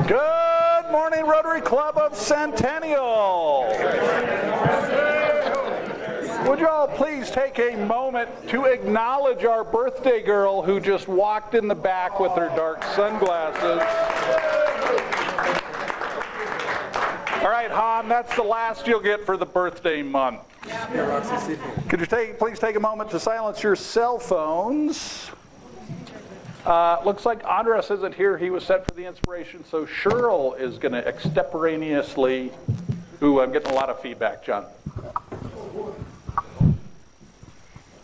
Good morning, Rotary Club of Centennial. Would you all please take a moment to acknowledge our birthday girl who just walked in the back with her dark sunglasses. All right, Han, that's the last you'll get for the birthday month. Could you please take a moment to silence your cell phones? Looks like Andres isn't here. He was set for the inspiration, so Cheryl is going to extemporaneously... Ooh, I'm getting a lot of feedback, John.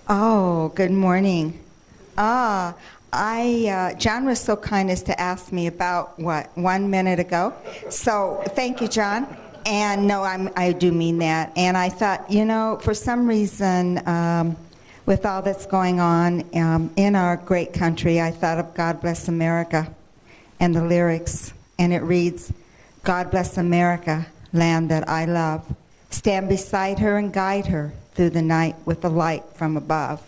Oh, good morning. John was so kind as to ask me about, 1 minute ago. So thank you, John. And no, I do mean that. And I thought, for some reason, with all that's going on in our great country, I thought of God Bless America and the lyrics. And it reads, God bless America, land that I love. Stand beside her and guide her through the night with the light from above.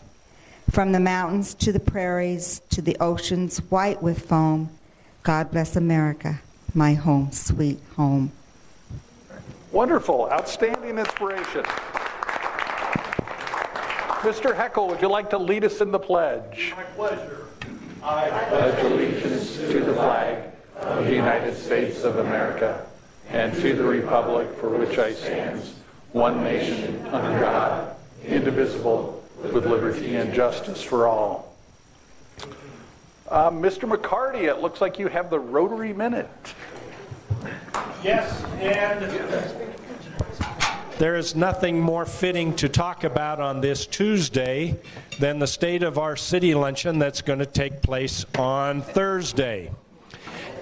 From the mountains to the prairies to the oceans white with foam, God bless America, my home, sweet home. Wonderful, outstanding inspiration. Mr. Heckel, would you like to lead us in the pledge? My pleasure. I pledge allegiance to the flag of the United States of America and to the republic for which I stand, one nation, under God, indivisible, with liberty and justice for all. Mr. McCarty, it looks like you have the Rotary Minute. Yes, and there is nothing more fitting to talk about on this Tuesday than the State of Our City luncheon that's going to take place on Thursday.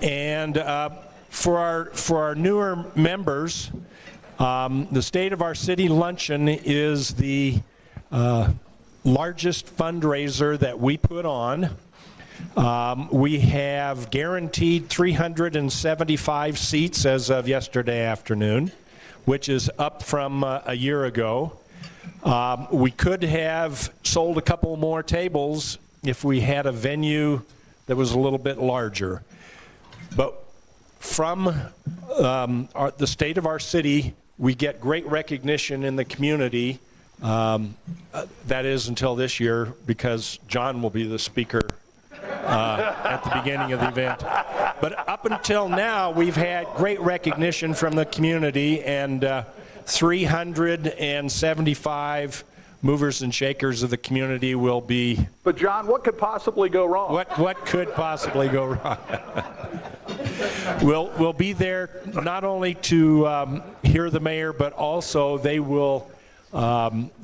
And for our newer members, the State of Our City luncheon is the largest fundraiser that we put on. We have guaranteed 375 seats as of yesterday afternoon, which is up from a year ago. We could have sold a couple more tables if we had a venue that was a little bit larger. But from the state of our city, we get great recognition in the community. That is until this year, because John will be the speaker at the beginning of the event. But up until now, we've had great recognition from the community, and 375 movers and shakers of the community will be... But John, what could possibly go wrong? What could possibly go wrong? We'll be there not only to hear the mayor, but also they will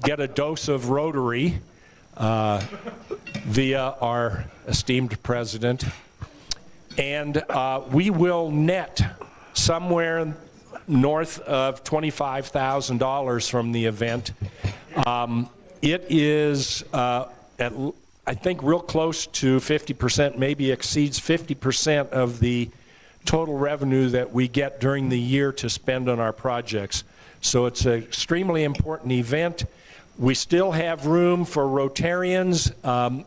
get a dose of Rotary via our esteemed president. And we will net somewhere north of $25,000 from the event. It is, I think, real close to 50%, maybe exceeds 50% of the total revenue that we get during the year to spend on our projects. So it's an extremely important event. We still have room for Rotarians.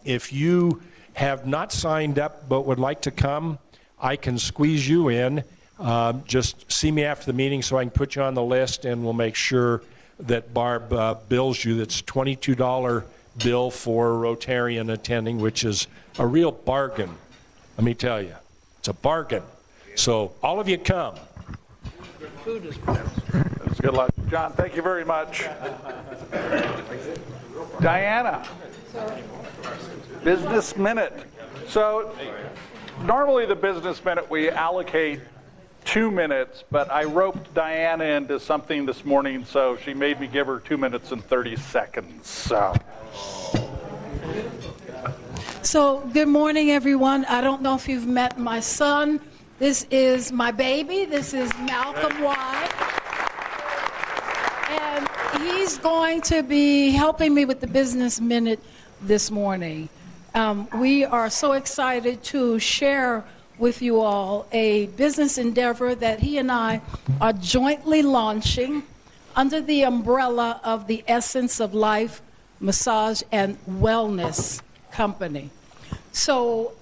If you have not signed up but would like to come, I can squeeze you in. Just see me after the meeting so I can put you on the list, and we'll make sure that Barb bills you. That's $22 bill for Rotarian attending, which is a real bargain. Let me tell you, it's a bargain. So all of you come. Food is That's good luck. John, thank you very much. Diana, Business Minute. So normally the Business Minute we allocate 2 minutes, but I roped Diana into something this morning, so she made me give her 2 minutes and 30 seconds. So good morning, everyone. I don't know if you've met my son. This is my baby. This is Malcolm White. And he's going to be helping me with the Business Minute this morning. We are so excited to share with you all a business endeavor that he and I are jointly launching under the umbrella of the Essence of Life Massage and Wellness Company. So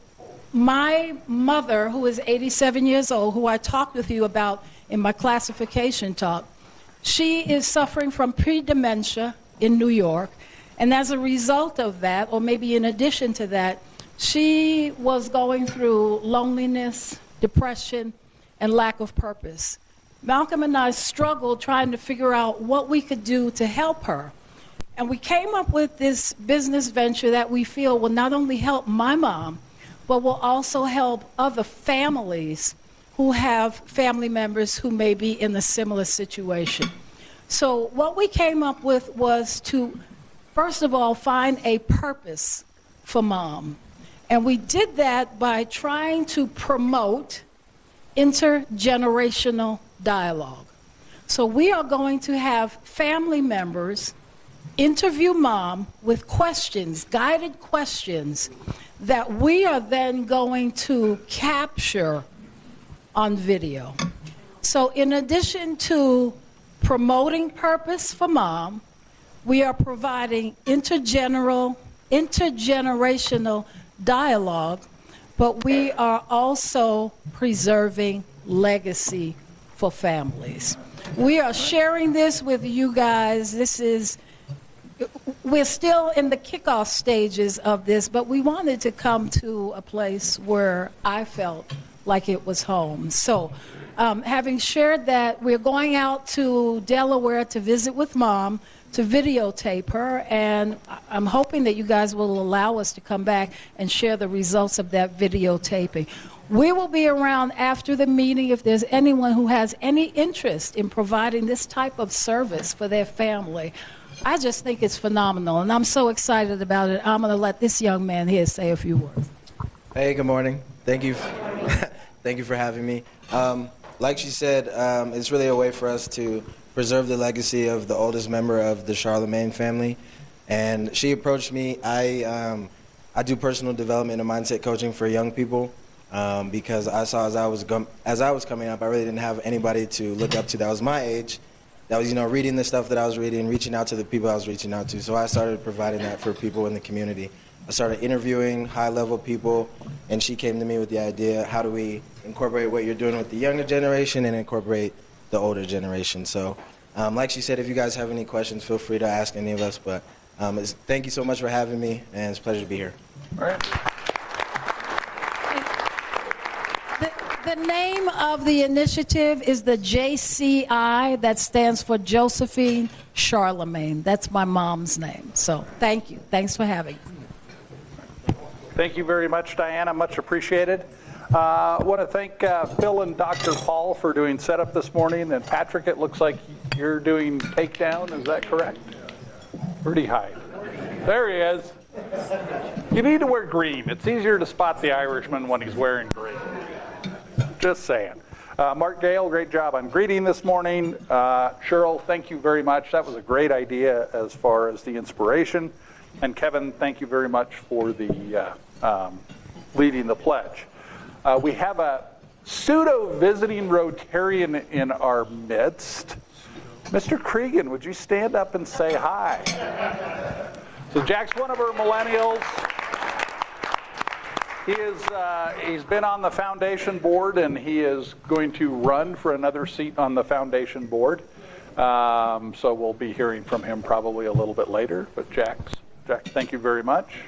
my mother, who is 87 years old, who I talked with you about in my classification talk, she is suffering from pre-dementia in New York. And as a result of that, or maybe in addition to that, she was going through loneliness, depression, and lack of purpose. Malcolm and I struggled trying to figure out what we could do to help her. And we came up with this business venture that we feel will not only help my mom, but will also help other families who have family members who may be in a similar situation. So what we came up with was to, first of all, find a purpose for Mom. And we did that by trying to promote intergenerational dialogue. So we are going to have family members interview Mom with questions, guided questions, that we are then going to capture on video. So in addition to promoting purpose for Mom, we are providing intergenerational dialogue, but we are also preserving legacy for families. We are sharing this with you guys. We're still in the kickoff stages of this, but we wanted to come to a place where I felt like it was home. So having shared that, we're going out to Delaware to visit with Mom, to videotape her, and I'm hoping that you guys will allow us to come back and share the results of that videotaping. We will be around after the meeting if there's anyone who has any interest in providing this type of service for their family. I just think it's phenomenal, and I'm so excited about it. I'm going to let this young man here say a few words. Hey, good morning. Thank you. Thank you for having me. Like she said, it's really a way for us to preserve the legacy of the oldest member of the Charlemagne family. And she approached me. I do personal development and mindset coaching for young people because I saw as I was coming up, I really didn't have anybody to look up to that was my age, that was, reading the stuff that I was reading, reaching out to the people I was reaching out to. So I started providing that for people in the community. I started interviewing high-level people, and she came to me with the idea, how do we incorporate what you're doing with the younger generation and incorporate the older generation? So like she said, if you guys have any questions, feel free to ask any of us. But thank you so much for having me, and it's a pleasure to be here. All right. The name of the initiative is the JCI, that stands for Josephine Charlemagne. That's my mom's name. So thank you. Thanks for having me. Thank you very much, Diana. Much appreciated. I want to thank Phil and Dr. Paul for doing setup this morning. And Patrick, it looks like you're doing takedown. Is that correct? Where'd he hide? There he is. You need to wear green. It's easier to spot the Irishman when he's wearing green. Just saying. Mark Gale, great job on greeting this morning. Cheryl, thank you very much. That was a great idea as far as the inspiration. And Kevin, thank you very much for the leading the pledge. We have a pseudo-visiting Rotarian in our midst. Mr. Cregan, would you stand up and say hi? So Jack's one of our millennials. He's been on the foundation board, and he is going to run for another seat on the foundation board. So we'll be hearing from him probably a little bit later. But Jack, thank you very much.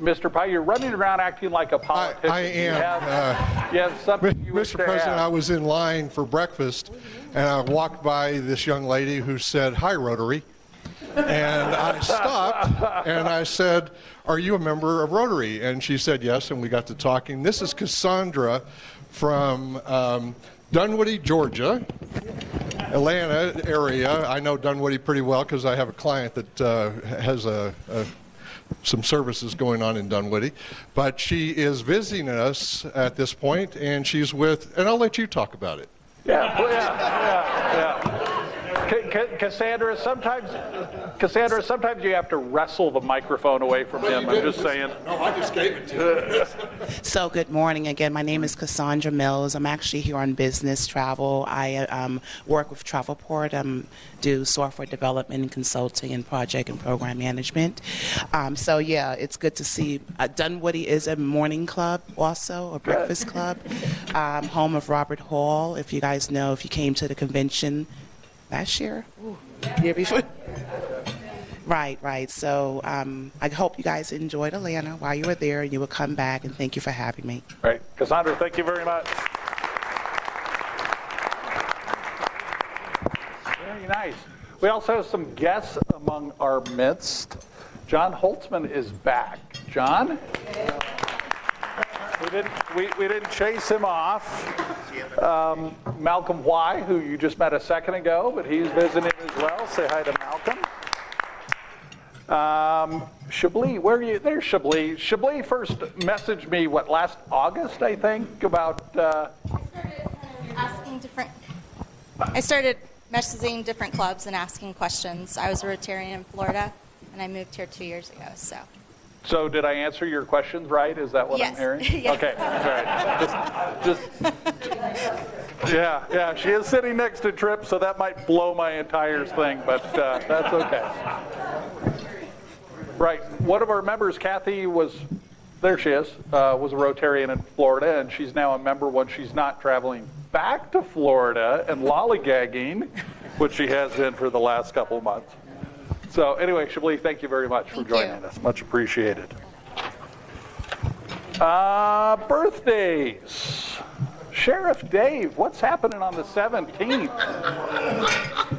Mr. Pye, you're running around acting like a politician. I am. You have something you wish Mr. to President, add. I was in line for breakfast, and I walked by this young lady who said, "Hi, Rotary." And I stopped, and I said, "Are you a member of Rotary?" And she said yes, and we got to talking. This is Cassandra from Dunwoody, Georgia, Atlanta area. I know Dunwoody pretty well because I have a client that has some services going on in Dunwoody. But she is visiting us at this point, and she's with, and I'll let you talk about it. Yeah. Cassandra, sometimes you have to wrestle the microphone away from him. I'm just saying. No, I just gave it to him. So good morning again. My name is Cassandra Mills. I'm actually here on business travel. I work with Travelport. Do software development and consulting and project and program management. So yeah, it's good to see. Dunwoody is a morning club also, a breakfast club, home of Robert Hall. If you guys know, if you came to the convention last year, year before. Right. So I hope you guys enjoyed Atlanta while you were there, and you will come back, and thank you for having me. Right. Cassandra, thank you very much. Very nice. We also have some guests among our midst. John Holtzman is back. John? We didn't chase him off. Malcolm Y, who you just met a second ago, but he's visiting as well. Say hi to Malcolm. Chablis, where are you? There's Chablis. Chablis first messaged me, last August, I think, about... I started messaging different clubs and asking questions. I was a Rotarian in Florida, and I moved here 2 years ago, so... So did I answer your questions right? Is that what Yes. I'm hearing? Yes. Okay, all right. Yeah, she is sitting next to Tripp, so that might blow my entire thing, but that's okay. Right, one of our members, Kathy, there she is, was a Rotarian in Florida, and she's now a member when she's not traveling back to Florida and lollygagging, which she has been for the last couple of months. So anyway, Chablis, thank you very much for joining us. Much appreciated. Birthdays. Sheriff Dave, what's happening on the 17th?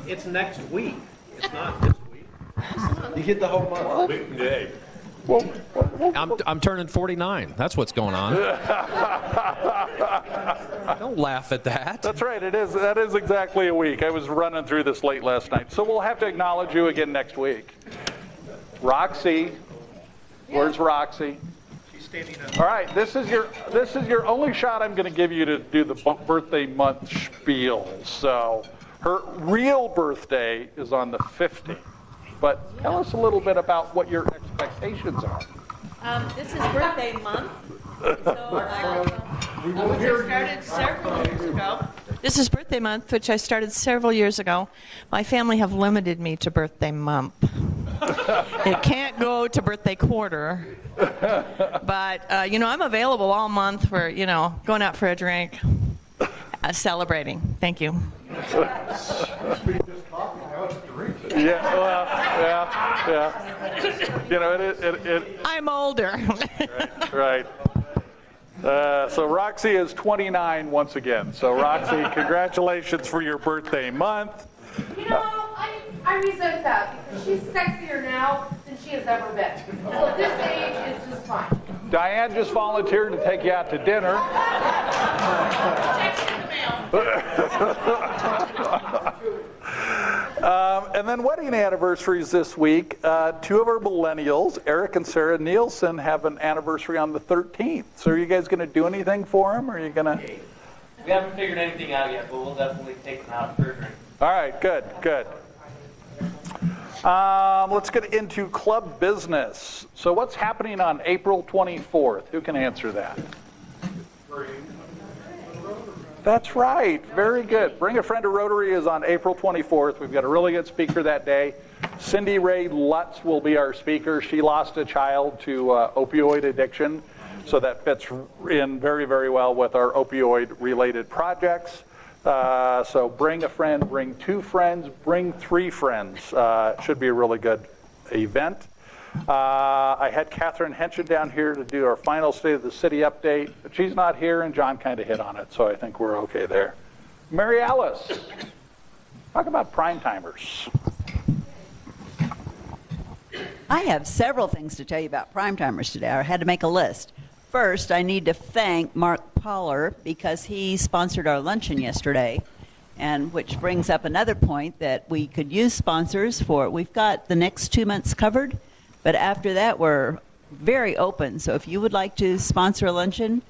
It's next week. It's not this week. You get the whole month. Dave. Well, I'm turning 49. That's what's going on. Don't laugh at that. that's right. That is exactly a week. I was running through this late last night. So we'll have to acknowledge you again next week. Roxy. Where's Roxy? She's standing up. All right, this is your only shot I'm going to give you to do the birthday month spiel. So her real birthday is on the 15th. But tell us a little bit about what your expectations are. This is birthday month, This is birthday month, which I started several years ago. My family have limited me to birthday month. It can't go to birthday quarter. But, I'm available all month for, going out for a drink, celebrating. Thank you. Yeah. I'm older. Right. So Roxy is 29 once again. So Roxy, congratulations for your birthday month. I resent that because she's sexier now than she has ever been. So at this age, it's just fine. Diane just volunteered to take you out to dinner. Checks in the mail. And then wedding anniversaries this week. Two of our millennials, Eric and Sarah Nielsen, have an anniversary on the 13th. So are you guys going to do anything for them? Or are you going to? We haven't figured anything out yet, but we'll definitely take them out for a drink. All right, good. Let's get into club business. So what's happening on April 24th? Who can answer that? That's right. Very good. Bring a Friend to Rotary is on April 24th. We've got a really good speaker that day. Cindy Ray Lutz will be our speaker. She lost a child to opioid addiction, so that fits in very, very well with our opioid-related projects. So bring a friend, bring two friends, bring three friends. Should be a really good event. I had Catherine Henshin down here to do our final State of the City update, but she's not here, and John kind of hit on it, so I think we're okay there. Mary Alice, talk about prime timers. I have several things to tell you about prime timers today. I had to make a list. First, I need to thank Mark Poller because he sponsored our luncheon yesterday, and which brings up another point that we could use sponsors for. We've got the next 2 months covered, but after that, we're very open. So if you would like to sponsor a luncheon,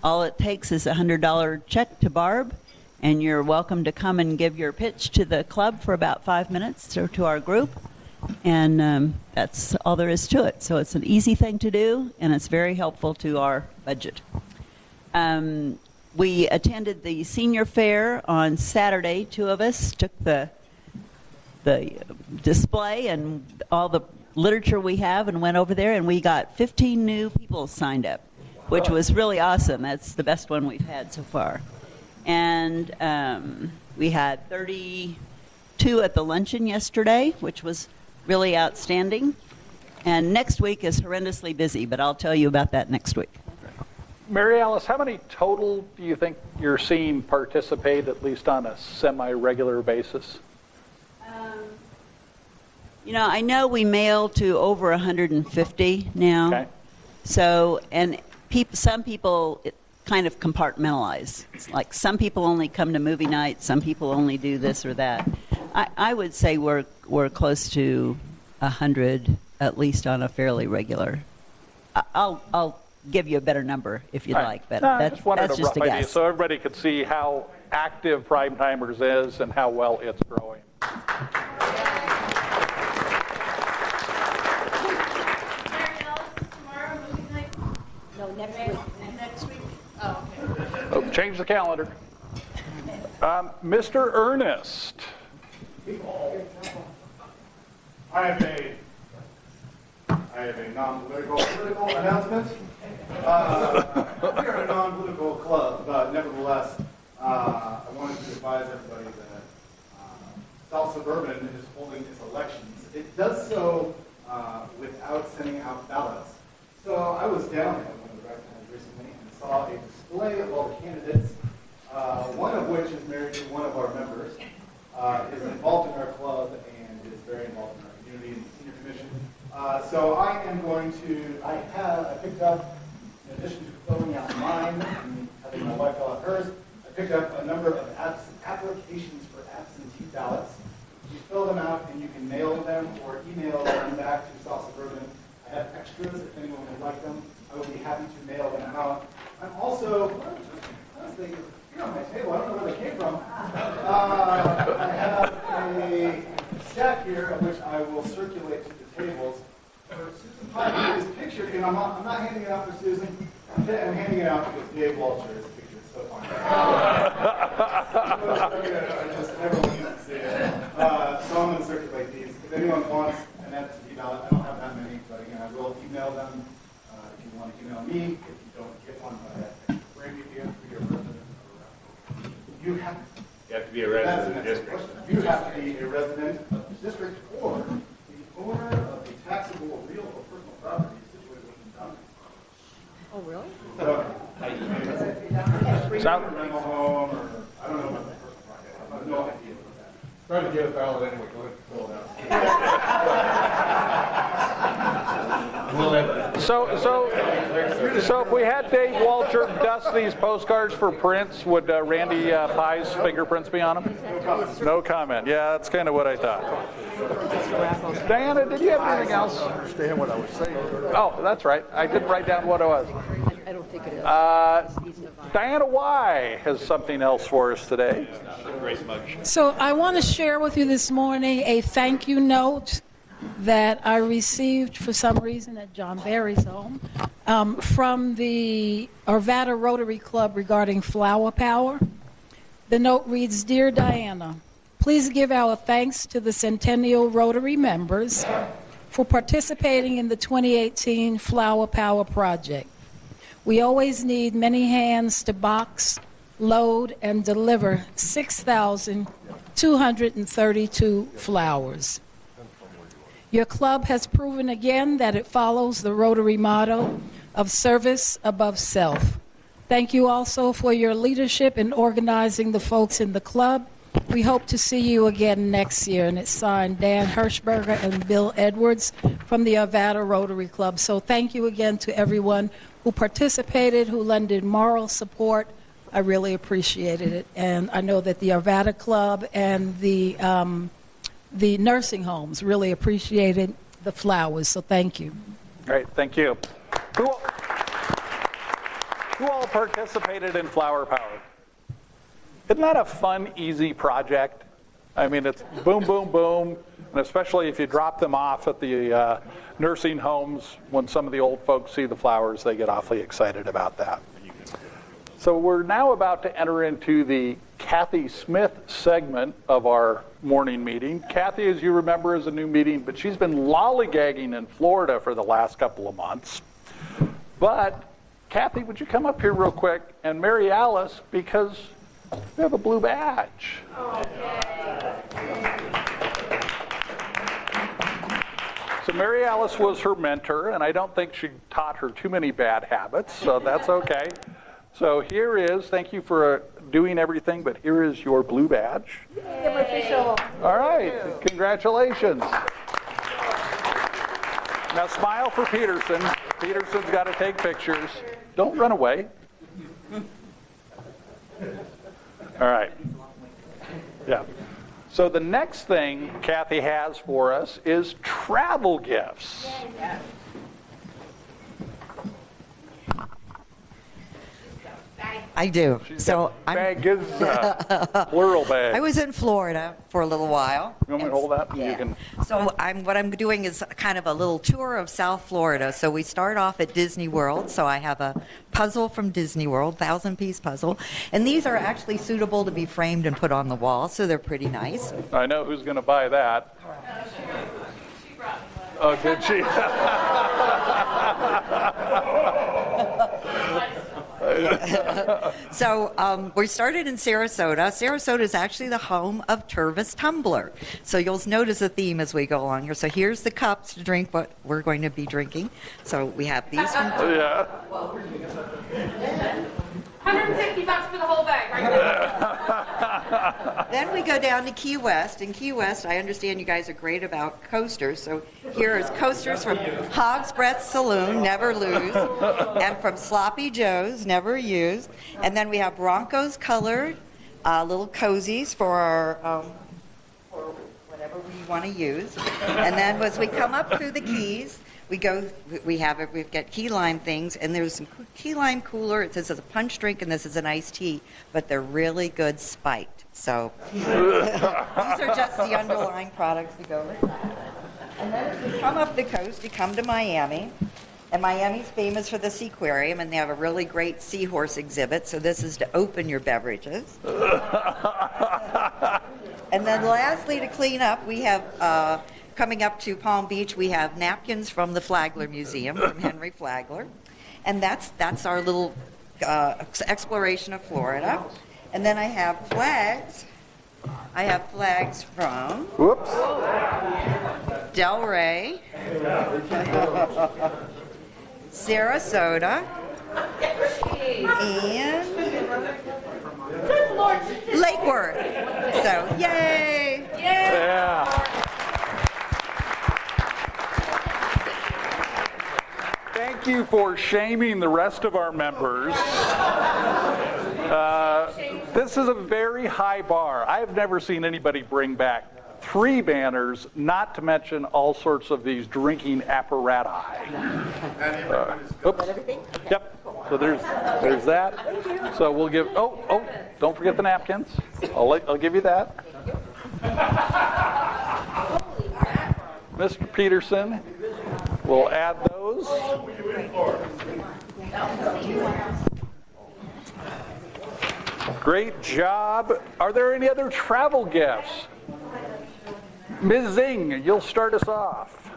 all it takes is a $100 check to Barb, and you're welcome to come and give your pitch to the club for about 5 minutes or to our group. And that's all there is to it. So it's an easy thing to do, and it's very helpful to our budget. We attended the senior fair on Saturday. 2 of us took the display and all the literature we have and went over there, and we got 15 new people signed up, which was really awesome. That's the best one we've had so far. And we had 32 at the luncheon yesterday, which was really outstanding. And next week is horrendously busy, but I'll tell you about that next week. Mary Alice, how many total do you think you're seeing participate, at least on a semi-regular basis? I know we mail to over 150 now. Okay. So, and some people kind of compartmentalize. It's like some people only come to movie night, some people only do this or that. I would say we're close to 100, at least on a fairly regular. I'll give you a better number if you'd like, but that's just a guess. So everybody could see how active Primetimers is and how well it's growing. Next week? Oh, okay. Oh, change the calendar. Mr. Ernest. I have a non-political announcement. We are a non-political club, but nevertheless, I wanted to advise everybody that South Suburban is holding its elections. It does so without sending out ballots. So I was down at one of the restaurants recently and saw a display of all the candidates, one of which is married to one of our members, is involved in our club, and is very involved in our community and the senior commission. So I am going to, I picked up, in addition to filling out mine and having my wife fill out hers, I picked up a number of applications for absentee ballots. You fill them out and you can mail them or email them back to South Suburban. I have extras if anyone would like them. I would be happy to mail them out. I'm also, here on my table, I don't know where they came from. I have a stack here of which I will circulate to the tables. For Susan Pike, who is pictured, and I'm not handing it out for Susan. I'm handing it out because Dave Walter is pictured so fine. Everyone needs to see it. So I'm going to circulate these. If anyone wants an absentee ballot, I don't have that many, but again, I will email them. If you want to email me, if you don't get one, Randy, you have to be a resident. You have to be a resident of the district. You have to be a resident of the district or the owner of a taxable real or personal property situated within town. Oh, really? So, rental home, or I don't know about the personal property. I have no idea about that. Try to get a ballot anyway. Go ahead and fill it out. So if we had Dave Walter dust these postcards for prints, would Randy Pye's fingerprints be on them? No comment. Yeah, that's kind of what I thought. Diana, did you have anything else? I understand what I was saying. Oh, that's right. I didn't write down what it was. I don't think it is. Diana Y has something else for us today. So I want to share with you this morning a thank you note that I received for some reason at John Barry's home from the Arvada Rotary Club regarding flower power. The note reads, "Dear Diana, please give our thanks to the Centennial Rotary members for participating in the 2018 Flower Power Project. We always need many hands to box, load, and deliver 6,232 flowers. Your club has proven again that it follows the Rotary motto of service above self. Thank you also for your leadership in organizing the folks in the club. We hope to see you again next year." And it's signed Dan Hirschberger and Bill Edwards from the Arvada Rotary Club. So thank you again to everyone who participated, who lended moral support. I really appreciated it. And I know that the Arvada Club and the nursing homes really appreciated the flowers. So thank you. Great, thank you. Who all participated in Flower Power? Isn't that a fun, easy project? I mean, it's boom, boom, boom, and especially if you drop them off at the nursing homes, when some of the old folks see the flowers, they get awfully excited about that. So we're now about to enter into the Kathy Smith segment of our morning meeting. Kathy, as you remember, is a new meeting, but she's been lollygagging in Florida for the last couple of months. But Kathy, would you come up here real quick, and Mary Alice, because we have a blue badge. Oh, so Mary Alice was her mentor, and I don't think she taught her too many bad habits, so that's okay. So here is, thank you for doing everything, but here is your blue badge. Official. All right, congratulations. Now smile for Peterson. Peterson's got to take pictures. Don't run away. All right. Yeah. So the next thing Kathy has for us is travel gifts. I do. So bag is plural bag. I was in Florida for a little while. You want me to hold that? Yeah. You can. So what I'm doing is kind of a little tour of South Florida. So we start off at Disney World. So I have a puzzle from Disney World, 1,000-piece puzzle. And these are actually suitable to be framed and put on the wall, so they're pretty nice. I know who's going to buy that. Oh, did she? So we started in Sarasota. Sarasota is actually the home of Tervis Tumbler. So you'll notice a theme as we go along here. So here's the cups to drink what we're going to be drinking. So we have these from Yeah. $150 for the whole bag, right there. Then we go down to Key West. In Key West, I understand you guys are great about coasters. So here is coasters from Hog's Breath Saloon, never lose, and from Sloppy Joe's, never used. And then we have Broncos colored little cozies for our for whatever we want to use. And then as we come up through the Keys, we've got key lime things, and there's some key lime cooler. It says it's a punch drink, and this is an iced tea, but they're really good spiked. So these are just the underlying products to go with that. And then as we come up the coast, you come to Miami, and Miami's famous for the Seaquarium, and they have a really great seahorse exhibit. So this is to open your beverages. And then lastly, to clean up, we have. Coming up to Palm Beach, we have napkins from the Flagler Museum, from Henry Flagler. And that's our little exploration of Florida. And then I have flags. I have flags from Delray, Sarasota, and Lake Worth. So, yay! Yeah. Thank you for shaming the rest of our members. This is a very high bar. I have never seen anybody bring back 3 banners, not to mention all sorts of these drinking apparati. Oops. Yep. So there's that. So we'll give. Oh! Don't forget the napkins. I'll give you that. Mr. Peterson will add those. Great job. Are there any other travel gifts? Ms. Zing, you'll start us off.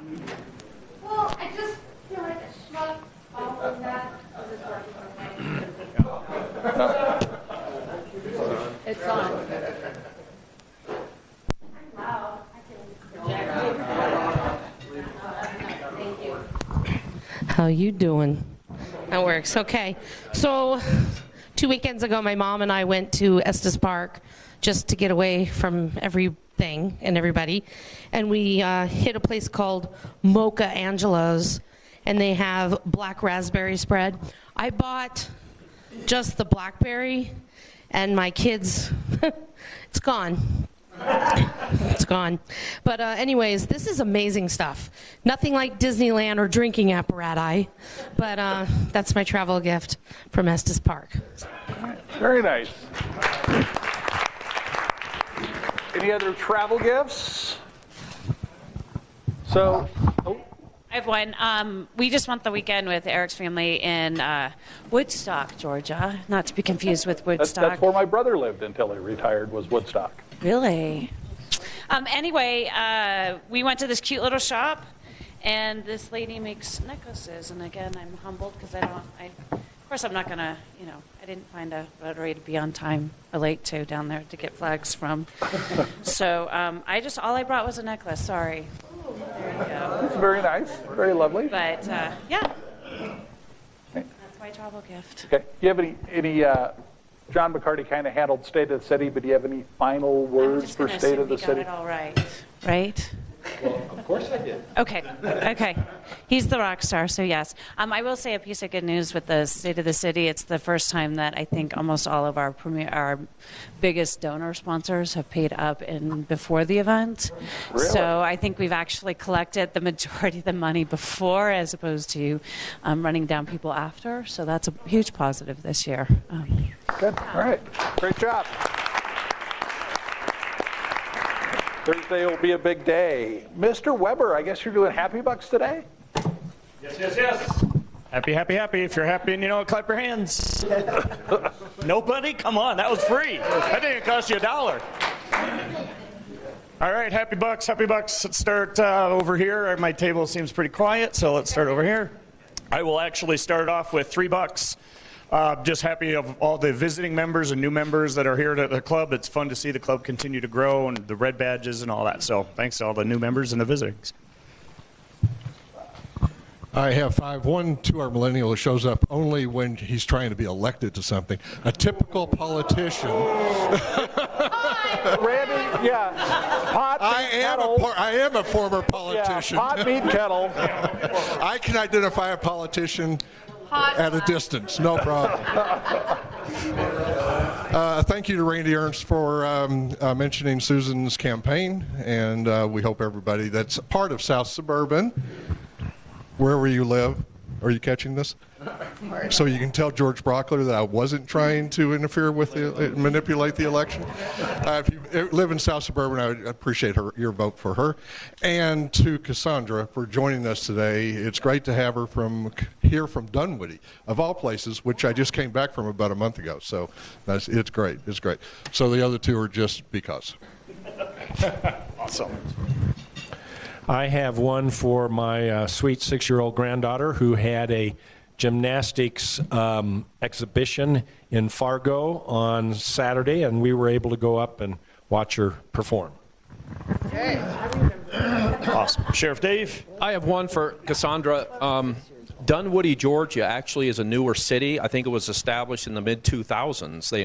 Well, I just feel like a schmuck following that. It's on. Wow. How you doing? That works. Okay. So 2 weekends ago, my mom and I went to Estes Park just to get away from everything and everybody. And we hit a place called Mocha Angelo's, and they have black raspberry spread. I bought just the blackberry, and my kids, it's gone. It's gone. But anyways, this is amazing stuff. Nothing like Disneyland or drinking apparati, but that's my travel gift from Estes Park. Very nice. Any other travel gifts? So, I have one. We just spent the weekend with Eric's family in Woodstock, Georgia. Not to be confused with Woodstock. That's where my brother lived until he retired, was Woodstock. Really? Anyway, we went to this cute little shop, and this lady makes necklaces. And again, I'm humbled because of course, I'm not going to, I didn't find a Rotary to be on time or late to down there to get flags from. So all I brought was a necklace. Sorry. There you go. That's very nice. Very lovely. But, yeah. That's my travel gift. Okay. Do you have any John McCarty kind of handled State of the City, but do you have any final words for State of the City? Got it all right. Right? Well, of course I did. Okay. He's the rock star, so yes. I will say a piece of good news with the State of the City. It's the first time that I think almost all of our biggest donor sponsors have paid up before the event. Really? So I think we've actually collected the majority of the money before, as opposed to running down people after. So that's a huge positive this year. Good. All right. Great job. Thursday will be a big day. Mr. Weber, I guess you're doing Happy Bucks today? Yes. Happy. If you're happy and you know it, clap your hands. Nobody? Come on, that was free. That didn't cost you $1. All right, Happy Bucks. Let's start over here. My table seems pretty quiet, so let's start over here. I will actually start off with $3. Just happy of all the visiting members and new members that are here at the club. It's fun to see the club continue to grow and the red badges and all that. So thanks to all the new members and the visitors. I have 5. One to our millennial who shows up only when he's trying to be elected to something. A typical politician. Randy, yeah. Pot, I am a former politician. Yeah, pot, meat, kettle. I can identify a politician at a distance, no problem. Thank you to Randy Ernst for mentioning Susan's campaign, and we hope everybody that's part of South Suburban, wherever you live, are you catching this? So you can tell George Brockler that I wasn't trying to interfere with manipulate the election. If you live in South Suburban, I would appreciate your vote for her. And to Cassandra for joining us today. It's great to have her here from Dunwoody, of all places, which I just came back from about a month ago. So it's great. It's great. So the other two are just because. Awesome. I have one for my sweet 6-year-old granddaughter who had a gymnastics exhibition in Fargo on Saturday, and we were able to go up and watch her perform. Awesome. Sheriff Dave? I have one for Cassandra. Dunwoody, Georgia, actually is a newer city. I think it was established in the mid-2000s. They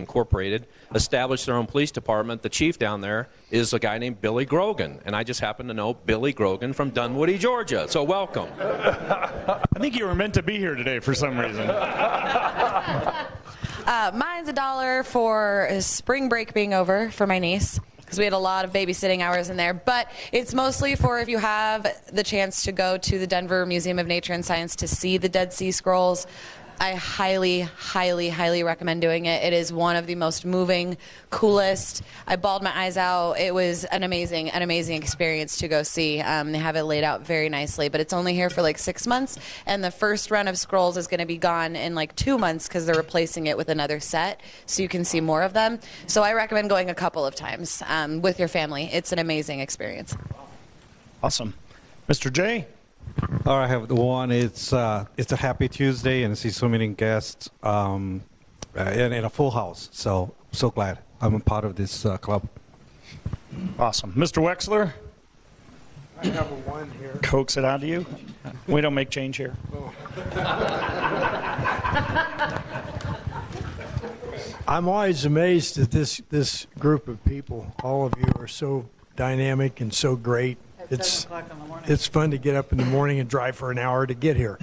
established their own police department. The chief down there is a guy named Billy Grogan, and I just happen to know Billy Grogan from Dunwoody, Georgia. So welcome. I think you were meant to be here today for some reason. Mine's $1 for spring break being over for my niece, because we had a lot of babysitting hours in there. But it's mostly for if you have the chance to go to the Denver Museum of Nature and Science to see the Dead Sea Scrolls. I highly, highly, highly recommend doing it. It is one of the most moving, coolest. I bawled my eyes out. It was an amazing experience to go see. They have it laid out very nicely, but it's only here for like 6 months, and the first run of scrolls is going to be gone in like 2 months because they're replacing it with another set, so you can see more of them. So I recommend going a couple of times with your family. It's an amazing experience. Awesome. Mr. J? I have the one. It's a happy Tuesday, and I see so many guests in a full house. So glad I'm a part of this club. Awesome. Mr. Wexler? I have a one here. Coax it out of you. We don't make change here. Oh. I'm always amazed at this group of people. All of you are so dynamic and so great. It's fun to get up in the morning and drive for an hour to get here.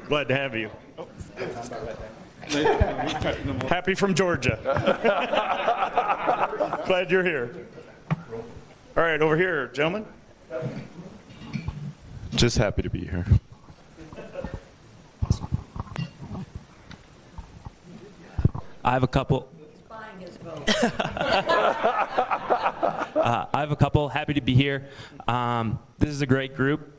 Glad to have you. Happy from Georgia. Glad you're here. All right, over here, gentlemen. Just happy to be here. I have a couple. I have a couple. Happy to be here. This is a great group.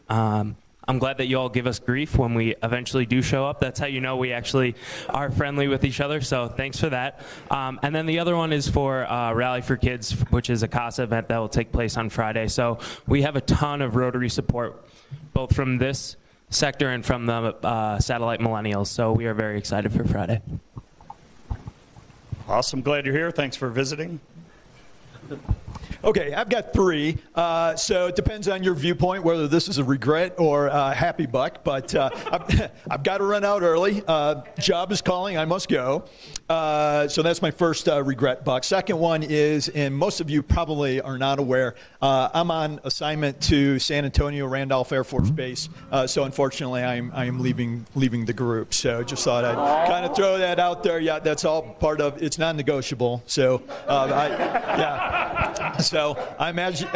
I'm glad that you all give us grief when we eventually do show up. That's how you know we actually are friendly with each other, so thanks for that. And then the other one is for Rally for Kids, which is a CASA event that will take place on Friday. So we have a ton of Rotary support, both from this sector and from the satellite millennials, so we are very excited for Friday. Awesome. Glad you're here. Thanks for visiting. Okay, I've got three. So it depends on your viewpoint whether this is a regret or a happy buck. But I've got to run out early. Job is calling. I must go. So that's my first regret buck. Second one is, and most of you probably are not aware, I'm on assignment to San Antonio Randolph Air Force Base. So unfortunately, I'm leaving the group. So just thought I'd kind of throw that out there. Yeah, that's all part of. It's non-negotiable. So yeah. So I imagine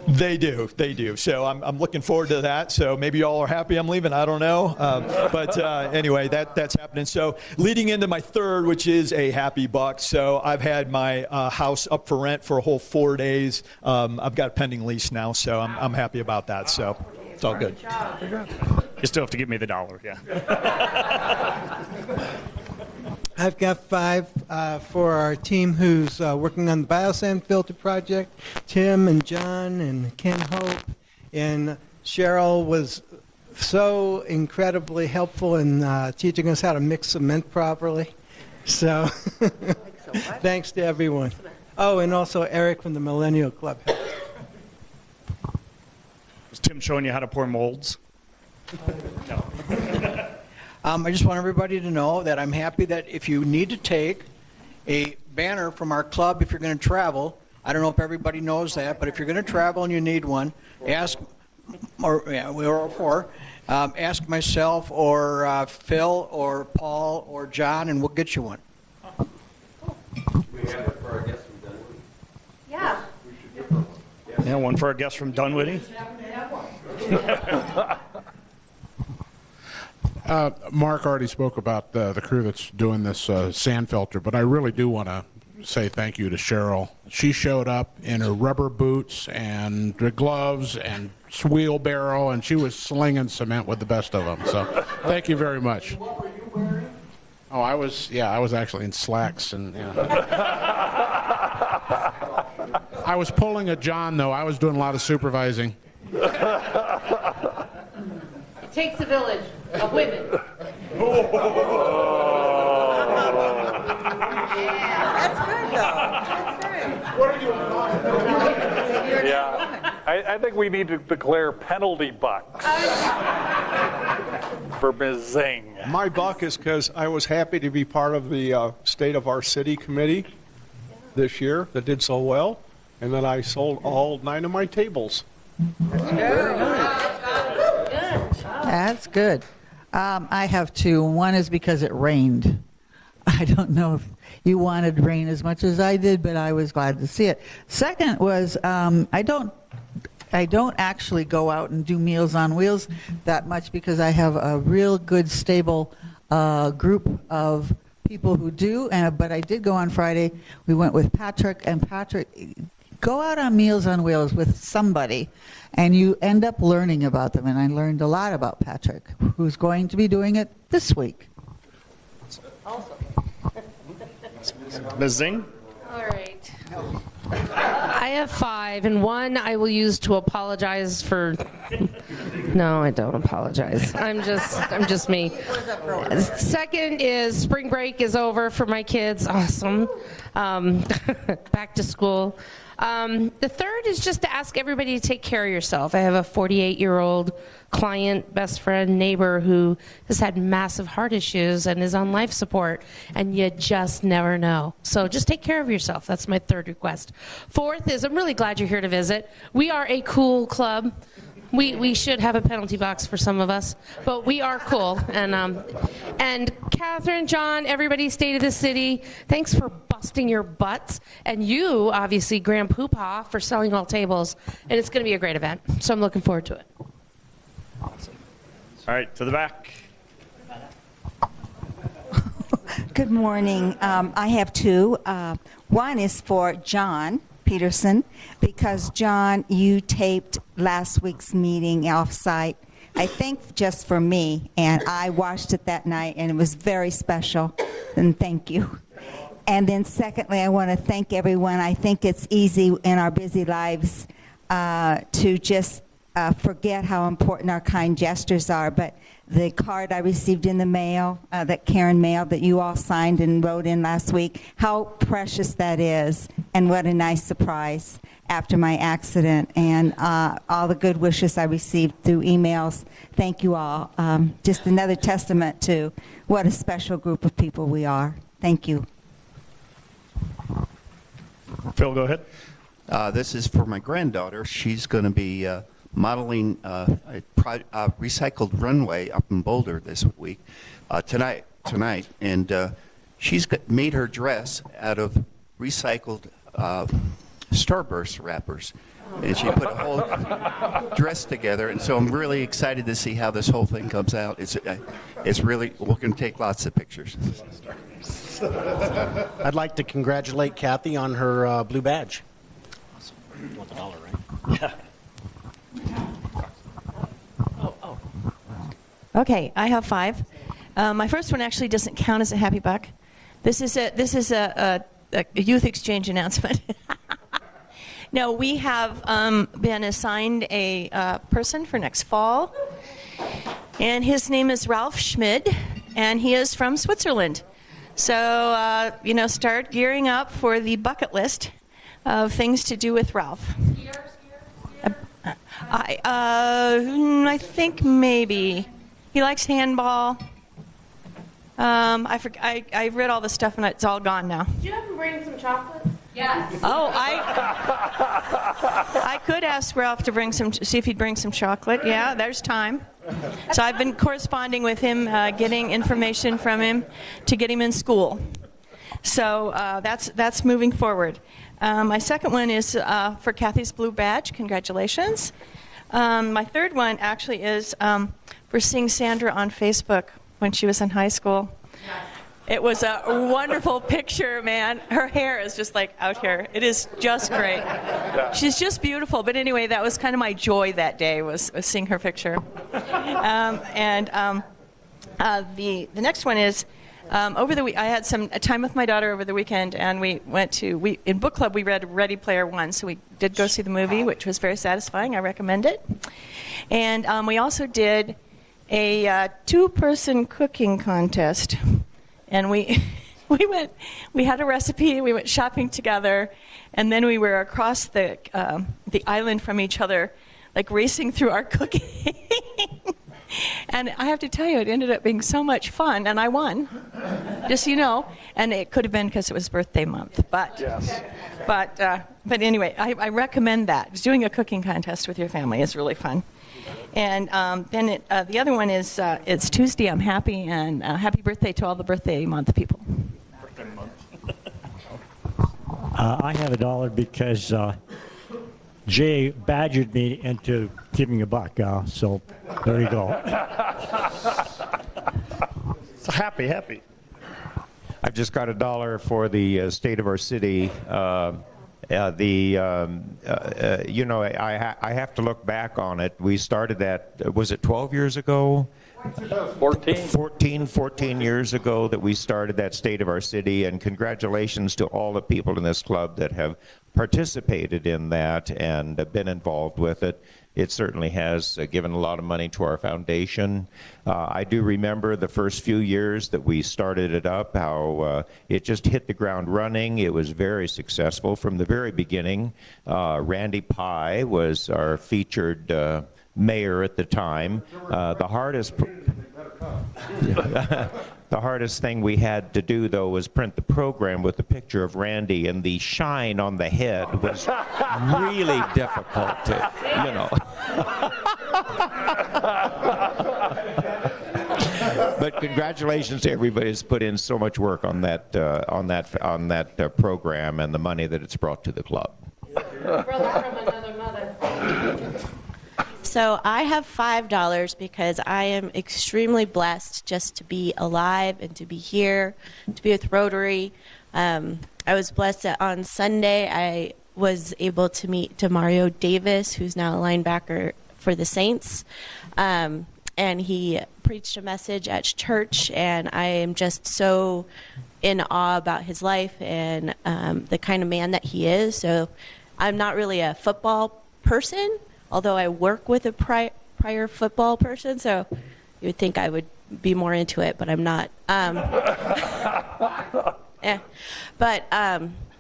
they do. So I'm looking forward to that. So maybe y'all are happy I'm leaving. I don't know. But anyway, that's happening. So leading into my third, which is a happy buck. So I've had my house up for rent for a whole 4 days. I've got a pending lease now, so I'm happy about that. So it's all good. You still have to give me the dollar, yeah. I've got 5 for our team who's working on the biosand filter project. Tim and John and Ken Hope. And Cheryl was so incredibly helpful in teaching us how to mix cement properly. So thanks to everyone. Oh, and also Eric from the Millennial Club. Was Tim showing you how to pour molds? No. I just want everybody to know that I'm happy that if you need to take a banner from our club if you're going to travel, I don't know if everybody knows that, but if you're going to travel and you need one, ask myself or Phil or Paul or John, and we'll get you one. We have it for our guests from Dunwoody. Yeah. We should give her one. Yeah, one for our guests from Dunwoody. Mark already spoke about the crew that's doing this sand filter, but I really do want to say thank you to Cheryl. She showed up in her rubber boots and the gloves and wheelbarrow, and she was slinging cement with the best of them. So thank you very much. What were you wearing? Oh, I was actually in slacks and. I was pulling a John though. I was doing a lot of supervising. It takes a village of women. That's good, though. That's great. What are you on? Yeah, I think we need to declare penalty bucks for Ms. Zing. My buck is because I was happy to be part of the State of Our City committee this year that did so well, and then I sold all 9 of my tables. That's good. I have 2. One is because it rained. I don't know if you wanted rain as much as I did, but I was glad to see it. Second was I don't actually go out and do Meals on Wheels that much because I have a real good, stable group of people who do. But I did go on Friday. We went with Patrick, and Patrick, go out on Meals on Wheels with somebody, and you end up learning about them. And I learned a lot about Patrick, who's going to be doing it this week. Ms. Zing? All right. I have 5, and 1 I will use to apologize for. No, I don't apologize. I'm just me. Second is spring break is over for my kids. Awesome. Back to school. The third is just to ask everybody to take care of yourself. I have a 48-year-old client, best friend, neighbor who has had massive heart issues and is on life support, and you just never know. So just take care of yourself. That's my third request. Fourth is I'm really glad you're here to visit. We are a cool club. We should have a penalty box for some of us, but we are cool. And Catherine, John, everybody, State of the City, thanks for busting your butts. And you, obviously, Grand Poopah, for selling all tables. And it's going to be a great event, so I'm looking forward to it. Awesome. All right, to the back. Good morning. I have two. One is for John Peterson, because John, you taped last week's meeting off-site, I think just for me, and I watched it that night, and it was very special, and thank you. And then secondly, I want to thank everyone. I think it's easy in our busy lives to just forget how important our kind gestures are, but the card I received in the mail, that Karen mailed, that you all signed and wrote in last week, how precious that is, and what a nice surprise after my accident, and all the good wishes I received through emails. Thank you all. Just another testament to what a special group of people we are. Thank you. Phil, go ahead. This is for my granddaughter. She's going to be modeling a recycled runway up in Boulder this week, tonight, and she's made her dress out of recycled Starburst wrappers, and she put a whole dress together. And so I'm really excited to see how this whole thing comes out. It's really, we're going to take lots of pictures. I'd like to congratulate Kathy on her blue badge. Awesome. You want the dollar, right? Yeah. Okay, I have 5. My first one actually doesn't count as a happy buck. This is a youth exchange announcement. No, we have been assigned a person for next fall, and his name is Ralph Schmid, and he is from Switzerland. So, start gearing up for the bucket list of things to do with Ralph. I think maybe. He likes handball. I've read all the stuff and it's all gone now. Did you have him bring some chocolate? Yes. Oh, I could ask Ralph to see if he'd bring some chocolate. Yeah, there's time. So I've been corresponding with him, getting information from him to get him in school. So that's moving forward. My second one is for Kathy's blue badge. Congratulations. My third one actually is for seeing Sandra on Facebook when she was in high school. It was a wonderful picture, man. Her hair is just like out here. It is just great. She's just beautiful. But anyway, that was kind of my joy that day, was seeing her picture. The next one is over the week. I had some time with my daughter over the weekend, and we went in book club. We read Ready Player One, so we did go see the movie, which was very satisfying. I recommend it. And we also did a 2-person cooking contest. And we had a recipe, we went shopping together, and then we were across the island from each other, like racing through our cooking. And I have to tell you, it ended up being so much fun, and I won, just so you know. And it could have been because it was birthday month, but yes. But anyway, I recommend that. Doing a cooking contest with your family is really fun. And then the other one is it's Tuesday. I'm happy, and happy birthday to all the birthday month people. Birthday month. I have $1 because Jay badgered me into giving $1. So there you go. So happy. I've just got $1 for the state of our city. I have to look back on it. We started that, was it 12 years ago? 14 years ago that we started that State of Our City, and congratulations to all the people in this club that have participated in that and been involved with it. It certainly has given a lot of money to our foundation. I do remember the first few years that we started it up, how it just hit the ground running. It was very successful from the very beginning. Randy Pye was our featured mayor at the time. The hardest thing we had to do, though, was print the program with a picture of Randy, and the shine on the head was really difficult to, But congratulations to everybody who's put in so much work on that program and the money that it's brought to the club. Brother from another mother. So I have $5 because I am extremely blessed just to be alive and to be here, to be with Rotary. I was blessed that on Sunday I was able to meet Demario Davis, who's now a linebacker for the Saints. And he preached a message at church, and I am just so in awe about his life and the kind of man that he is. So I'm not really a football person, although I work with a prior football person, so you would think I would be more into it, but I'm not.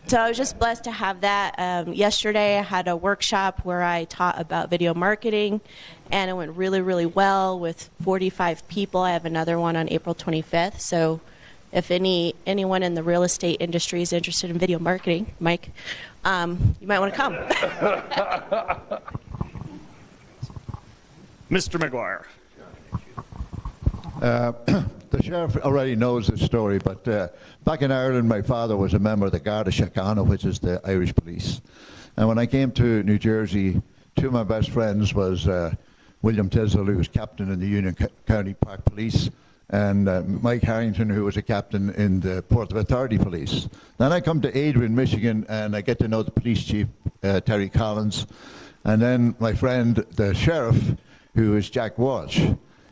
So I was just blessed to have that. Yesterday I had a workshop where I taught about video marketing, and it went really, really well with 45 people. I have another one on April 25th, so if anyone in the real estate industry is interested in video marketing, Mike, you might want to come. Mr. McGuire. The sheriff already knows this story, but back in Ireland, my father was a member of the Garda Síochána, which is the Irish police. And when I came to New Jersey, two of my best friends was William Tisdall, who was captain in the Union County Park Police, and Mike Harrington, who was a captain in the Port Authority Police. Then I come to Adrian, Michigan, and I get to know the police chief, Terry Collins, and then my friend, the sheriff, who is Jack Walsh.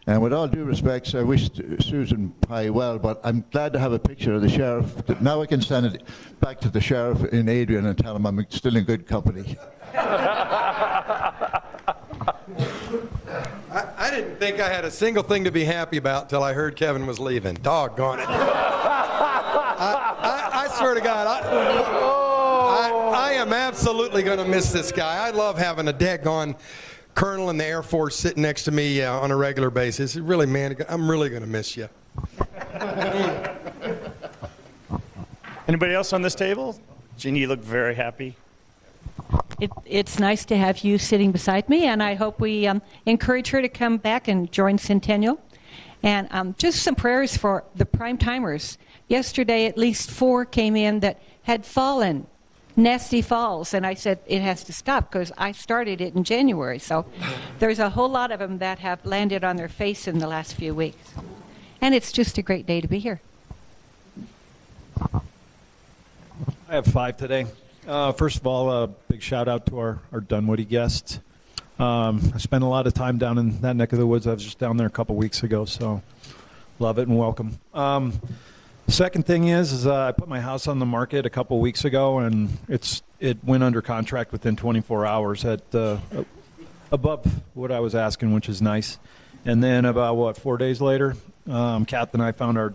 And with all due respects, I wish Susan Pye well, but I'm glad to have a picture of the sheriff. Now I can send it back to the sheriff in Adrian and tell him I'm still in good company. I didn't think I had a single thing to be happy about until I heard Kevin was leaving. Doggone it. I swear to God, I am absolutely going to miss this guy. I love having a daggone colonel in the Air Force sitting next to me on a regular basis. Really, man, I'm really going to miss you. Anybody else on this table? Jeannie, you look very happy. It's nice to have you sitting beside me, and I hope we encourage her to come back and join Centennial. And just some prayers for the prime timers. Yesterday, at least 4 came in that had fallen. Nasty falls, and I said it has to stop because I started it in January. So there's a whole lot of them that have landed on their face in the last few weeks. And it's just a great day to be here. I have 5 today. First of all, a big shout out to our Dunwoody guests. I spent a lot of time down in that neck of the woods. I was just down there a couple weeks ago, so love it and welcome. Second thing is I put my house on the market a couple weeks ago, and it went under contract within 24 hours at above what I was asking, which is nice. And then about 4 days later, Kath and I found our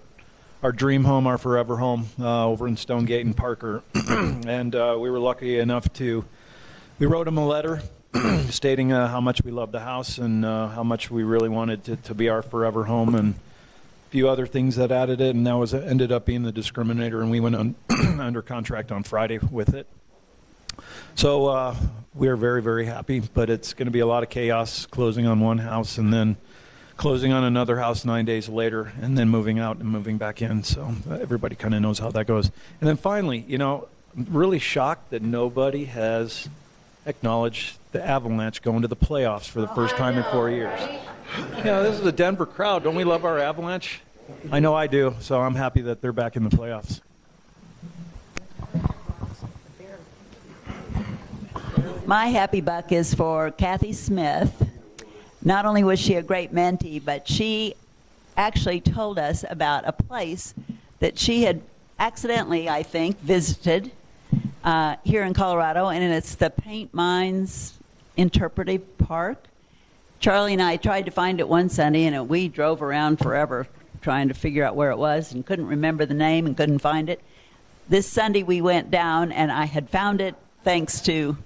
dream home, our forever home, over in Stonegate and Parker, and we were lucky enough we wrote him a letter stating how much we loved the house and how much we really wanted it to be our forever home, and few other things that added it, and that ended up being the discriminator, and we went under contract on Friday with it. So we are very, very happy, but it's going to be a lot of chaos closing on one house and then closing on another house 9 days later and then moving out and moving back in. So everybody kind of knows how that goes. And then finally, I'm really shocked that nobody has acknowledged the Avalanche going to the playoffs for the first time in 4 years. This is a Denver crowd. Don't we love our Avalanche? I know I do, so I'm happy that they're back in the playoffs. My happy buck is for Kathy Smith. Not only was she a great mentee, but she actually told us about a place that she had accidentally, I think, visited here in Colorado, and it's the Paint Mines Interpretive Park. Charlie and I tried to find it one Sunday, and we drove around forever trying to figure out where it was and couldn't remember the name and couldn't find it. This Sunday we went down, and I had found it thanks to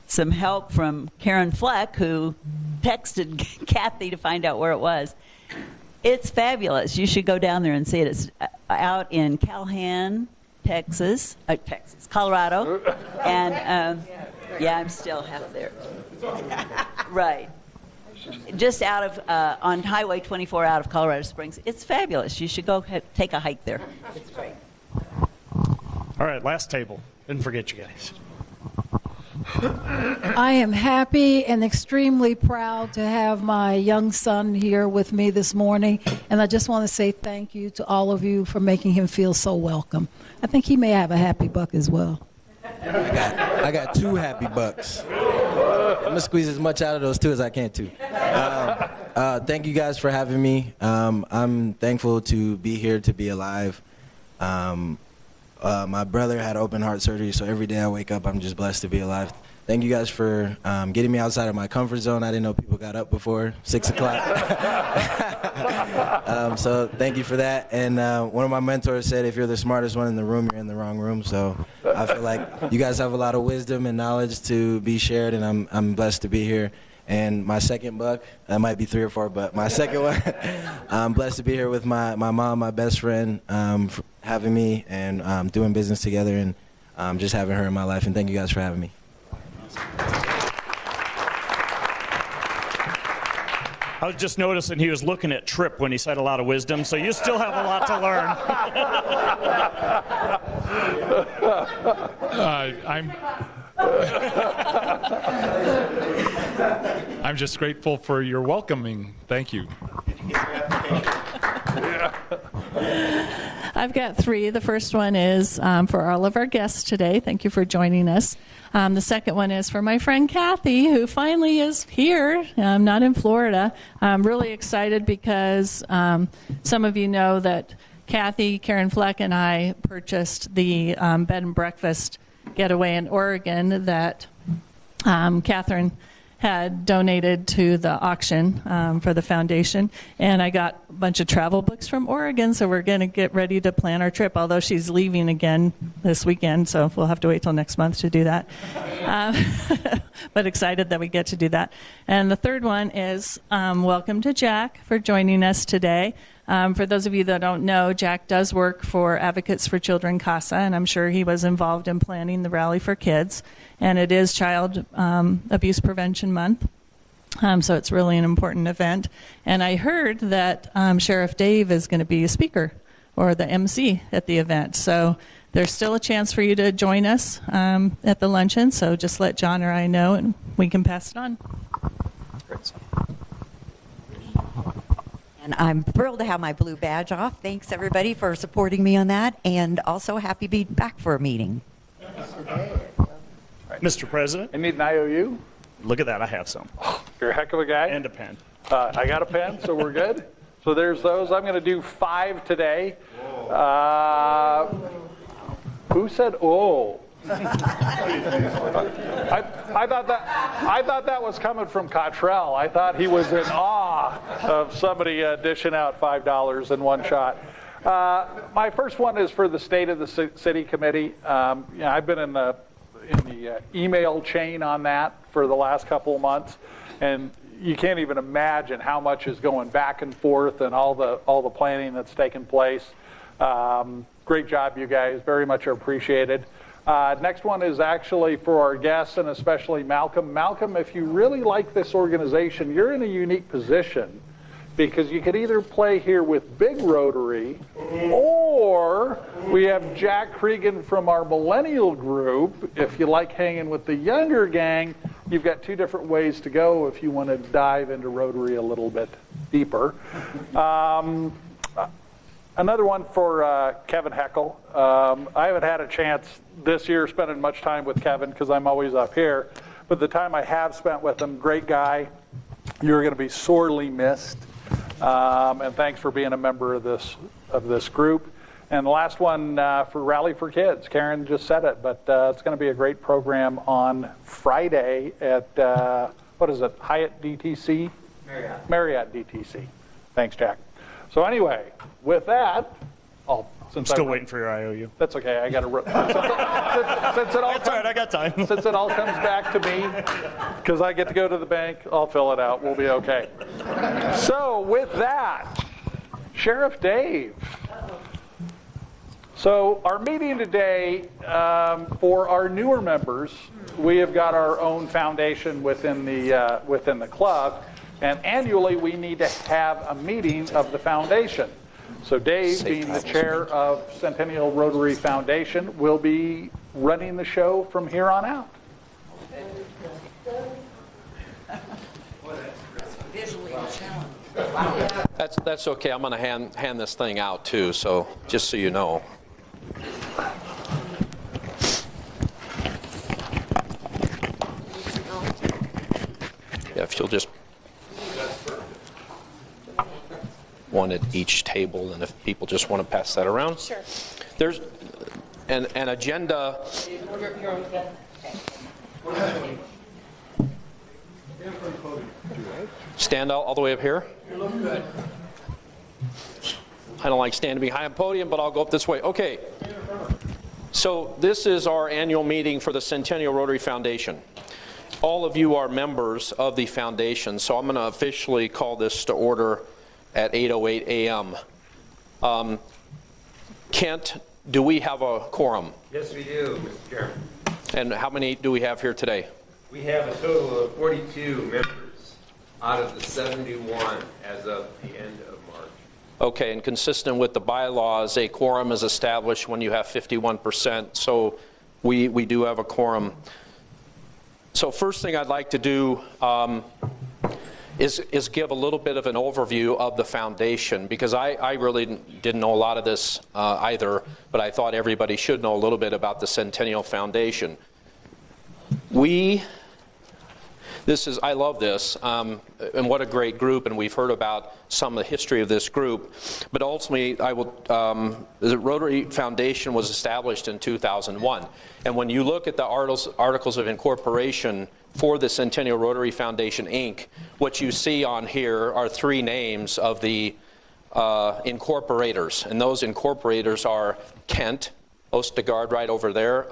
some help from Karen Fleck, who texted Kathy to find out where it was. It's fabulous. You should go down there and see it. It's out in Calhoun, Colorado. And, I'm still half there. Right. Just out of, on Highway 24 out of Colorado Springs. It's fabulous. You should go take a hike there. It's great. All right, last table. Didn't forget you guys. I am happy and extremely proud to have my young son here with me this morning, and I just want to say thank you to all of you for making him feel so welcome. I think he may have a happy buck as well. I got 2 happy bucks. I'm going to squeeze as much out of those 2 as I can, too. Thank you guys for having me. I'm thankful to be here, to be alive. My brother had open heart surgery, so every day I wake up, I'm just blessed to be alive. Thank you guys for getting me outside of my comfort zone. I didn't know people got up before 6 o'clock. So thank you for that. And one of my mentors said, if you're the smartest one in the room, you're in the wrong room. So I feel like you guys have a lot of wisdom and knowledge to be shared, and I'm blessed to be here. And my second buck, that might be 3 or 4, but my second one, I'm blessed to be here with my mom, my best friend, for having me and doing business together, and just having her in my life. And thank you guys for having me. I was just noticing he was looking at Tripp when he said a lot of wisdom, so you still have a lot to learn. I'm just grateful for your welcoming. Thank you. I've got 3. The first one is for all of our guests today. Thank you for joining us. The second one is for my friend Kathy, who finally is here, not in Florida. I'm really excited because some of you know that Kathy, Karen Fleck, and I purchased the bed and breakfast getaway in Oregon that Catherine had donated to the auction for the foundation, and I got a bunch of travel books from Oregon, so we're going to get ready to plan our trip, although she's leaving again this weekend, so we'll have to wait till next month to do that. But excited that we get to do that. And the third one is welcome to Jack for joining us today. For those of you that don't know, Jack does work for Advocates for Children CASA, and I'm sure he was involved in planning the Rally for Kids. And it is Child Abuse Prevention Month, so it's really an important event. And I heard that Sheriff Dave is going to be a speaker or the MC at the event. So there's still a chance for you to join us at the luncheon, so just let John or I know, and we can pass it on. And I'm thrilled to have my blue badge off. Thanks, everybody, for supporting me on that, and also happy to be back for a meeting. Mr. President? I need an IOU. Look at that, I have some. You're a heck of a guy. And a pen. I got a pen, so we're good. So there's those. I'm going to do 5 today. Who said, oh? I thought that was coming from Cottrell. I thought he was in awe of somebody dishing out $5 in one shot. My first one is for the State of the City Committee. I've been in the email chain on that for the last couple of months, and you can't even imagine how much is going back and forth and all the planning that's taken place. Great job, you guys. Very much appreciated. Next one is actually for our guests, and especially Malcolm. Malcolm, if you really like this organization, you're in a unique position because you could either play here with Big Rotary, or we have Jack Cregan from our Millennial group. If you like hanging with the younger gang, you've got 2 different ways to go if you want to dive into Rotary a little bit deeper. Another one for Kevin Heckel. I haven't had a chance this year spending much time with Kevin because I'm always up here, but the time I have spent with him, great guy. You're going to be sorely missed. And thanks for being a member of this group. And the last one for Rally for Kids. Karen just said it, but it's going to be a great program on Friday at, what is it, Hyatt DTC? Marriott DTC. Thanks, Jack. So anyway, with that, I'm still waiting for your IOU. That's okay. I got to. That's all right. I got time. Since it all comes back to me, because I get to go to the bank, I'll fill it out. We'll be okay. So with that, Sheriff Dave. So our meeting today, for our newer members, we have got our own foundation within the club, and annually we need to have a meeting of the foundation. So Dave, being the chair of Centennial Rotary Foundation, will be running the show from here on out. That's okay. I'm going to hand this thing out too, so just so you know. Yeah, if you'll just one at each table, and if people just want to pass that around. Sure. There's an agenda. Stand all the way up here. You look good. I don't like standing behind a podium, but I'll go up this way. Okay. So this is our annual meeting for the Centennial Rotary Foundation. All of you are members of the foundation, so I'm going to officially call this to order at 8:08 a.m. Kent, do we have a quorum? Yes, we do, Mr. Chairman. And how many do we have here today? We have a total of 42 members out of the 71 as of the end of March. Okay, and consistent with the bylaws, a quorum is established when you have 51%, so we do have a quorum. So first thing I'd like to do is give a little bit of an overview of the foundation, because I really didn't know a lot of this either, but I thought everybody should know a little bit about the Centennial Foundation. I love this, and what a great group, and we've heard about some of the history of this group. But ultimately, the Rotary Foundation was established in 2001. And when you look at the Articles of Incorporation for the Centennial Rotary Foundation, Inc., what you see on here are three names of the incorporators. And those incorporators are Kent Ostegard right over there.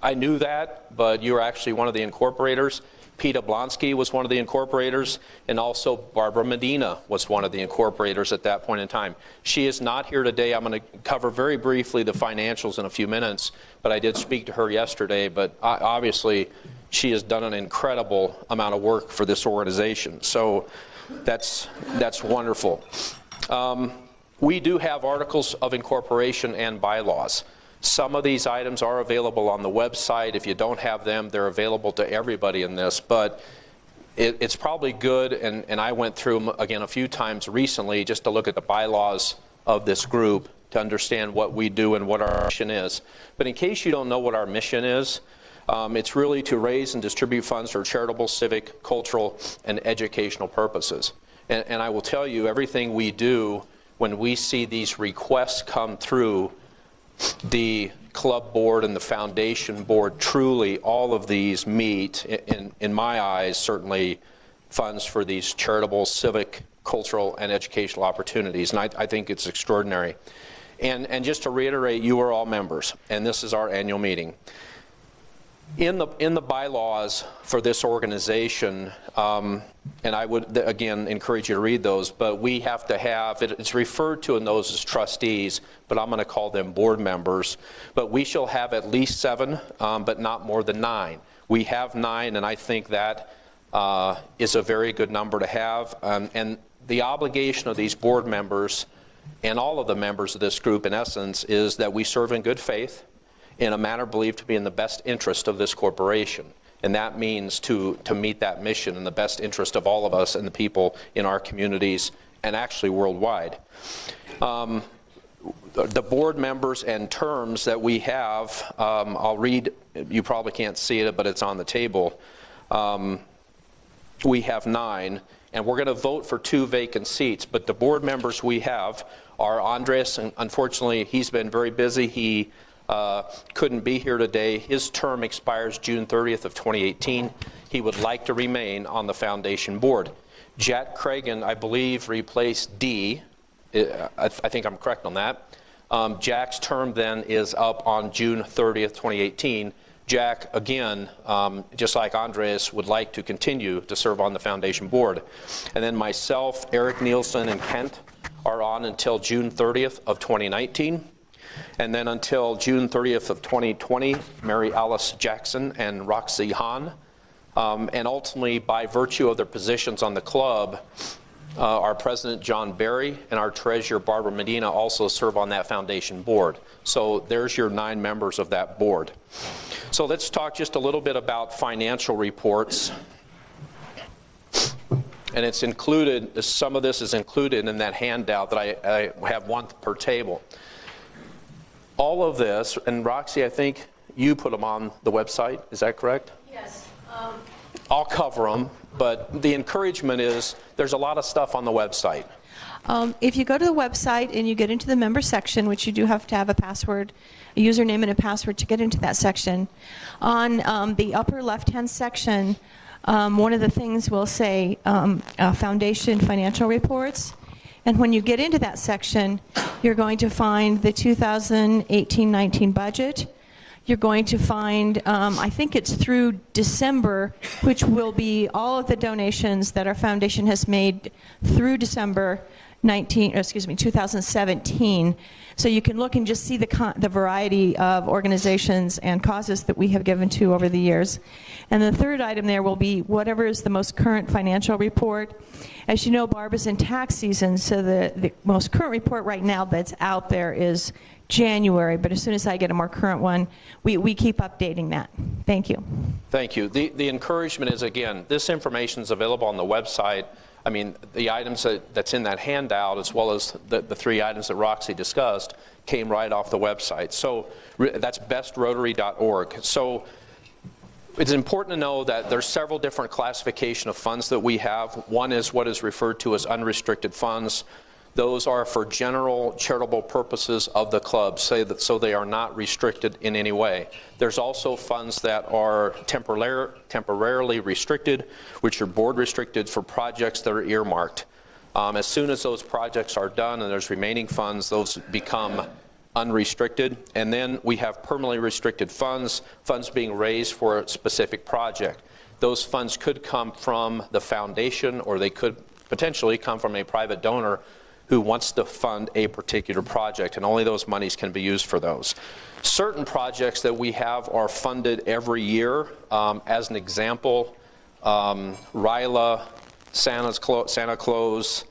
I knew that, but you were actually one of the incorporators. Pete Oblonsky was one of the incorporators, and also Barbara Medina was one of the incorporators at that point in time. She is not here today. I'm going to cover very briefly the financials in a few minutes, but I did speak to her yesterday. But obviously, she has done an incredible amount of work for this organization. So that's wonderful. We do have articles of incorporation and bylaws. Some of these items are available on the website. If you don't have them, they're available to everybody in this. But it's probably good, and I went through them again a few times recently just to look at the bylaws of this group to understand what we do and what our mission is. But in case you don't know what our mission is, it's really to raise and distribute funds for charitable, civic, cultural, and educational purposes. And I will tell you, everything we do, when we see these requests come through the club board and the foundation board, truly all of these meet, in my eyes, certainly funds for these charitable, civic, cultural, and educational opportunities. And I think it's extraordinary. And just to reiterate, you are all members, and this is our annual meeting. In the bylaws for this organization, and I would, again, encourage you to read those, but we have to have, it's referred to in those as trustees, but I'm going to call them board members. But we shall have at least 7, but not more than 9. We have 9, and I think that is a very good number to have. And the obligation of these board members and all of the members of this group, in essence, is that we serve in good faith, in a manner believed to be in the best interest of this corporation. And that means to meet that mission in the best interest of all of us and the people in our communities and actually worldwide. The board members and terms that we have, I'll read, you probably can't see it, but it's on the table. We have 9, and we're going to vote for 2 vacant seats. But the board members we have are Andres, and unfortunately he's been very busy. He couldn't be here today. His term expires June 30th of 2018. He would like to remain on the foundation board. Jack Cragen, I believe, replaced D. I think I'm correct on that. Jack's term then is up on June 30th, 2018. Jack, again, just like Andres, would like to continue to serve on the foundation board. And then myself, Eric Nielsen, and Kent are on until June 30th of 2019. And then until June 30th of 2020, Mary Alice Jackson and Roxy Hahn. And ultimately, by virtue of their positions on the club, our president, John Berry, and our treasurer, Barbara Medina, also serve on that foundation board. So there's your 9 members of that board. So let's talk just a little bit about financial reports. And it's included, some of this is included in that handout that I have one per table. All of this, and Roxy, I think you put them on the website, is that correct? Yes. I'll cover them, but the encouragement is there's a lot of stuff on the website. If you go to the website and you get into the member section, which you do have to have a password, a username and a password to get into that section, on the upper left-hand section, one of the things will say Foundation Financial Reports. And when you get into that section, you're going to find the 2018-19 budget. You're going to find, I think it's through December, which will be all of the donations that our foundation has made through December 2017. So you can look and just see the variety of organizations and causes that we have given to over the years. And the third item there will be whatever is the most current financial report. As you know, Barb is in tax season, so the most current report right now that's out there is January, but as soon as I get a more current one, we keep updating that. Thank you. Thank you. The encouragement is, again, this information is available on the website. I mean, the items that's in that handout, as well as the three items that Roxy discussed, came right off the website. So that's bestrotary.org. So it's important to know that there's several different classification of funds that we have. One is what is referred to as unrestricted funds. Those are for general charitable purposes of the club, so they are not restricted in any way. There's also funds that are temporarily restricted, which are board restricted for projects that are earmarked. As soon as those projects are done and there's remaining funds, those become unrestricted. And then we have permanently restricted funds, funds being raised for a specific project. Those funds could come from the foundation, or they could potentially come from a private donor who wants to fund a particular project, and only those monies can be used for those. Certain projects that we have are funded every year. As an example, RILA, Santa Claus,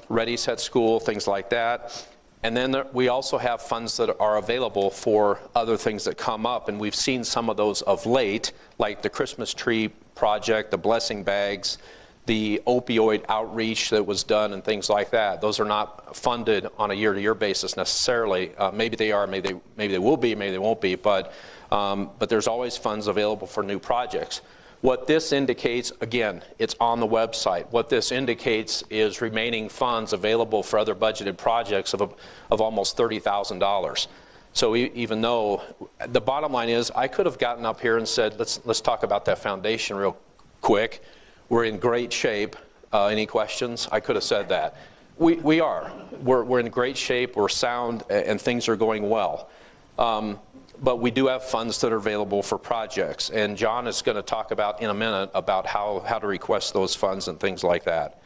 Ready, Set, School, things like that. And then we also have funds that are available for other things that come up, and we've seen some of those of late, like the Christmas tree project, the blessing bags, the opioid outreach that was done, and things like that. Those are not funded on a year-to-year basis necessarily. Maybe they are, maybe they will be, maybe they won't be, but there's always funds available for new projects. What this indicates, again, it's on the website. What this indicates is remaining funds available for other budgeted projects of almost $30,000. So even though the bottom line is, I could have gotten up here and said, let's talk about that foundation real quick. We're in great shape. Any questions? I could have said that. We are. We're in great shape. We're sound, and things are going well. But we do have funds that are available for projects. And John is going to talk about in a minute about how to request those funds and things like that.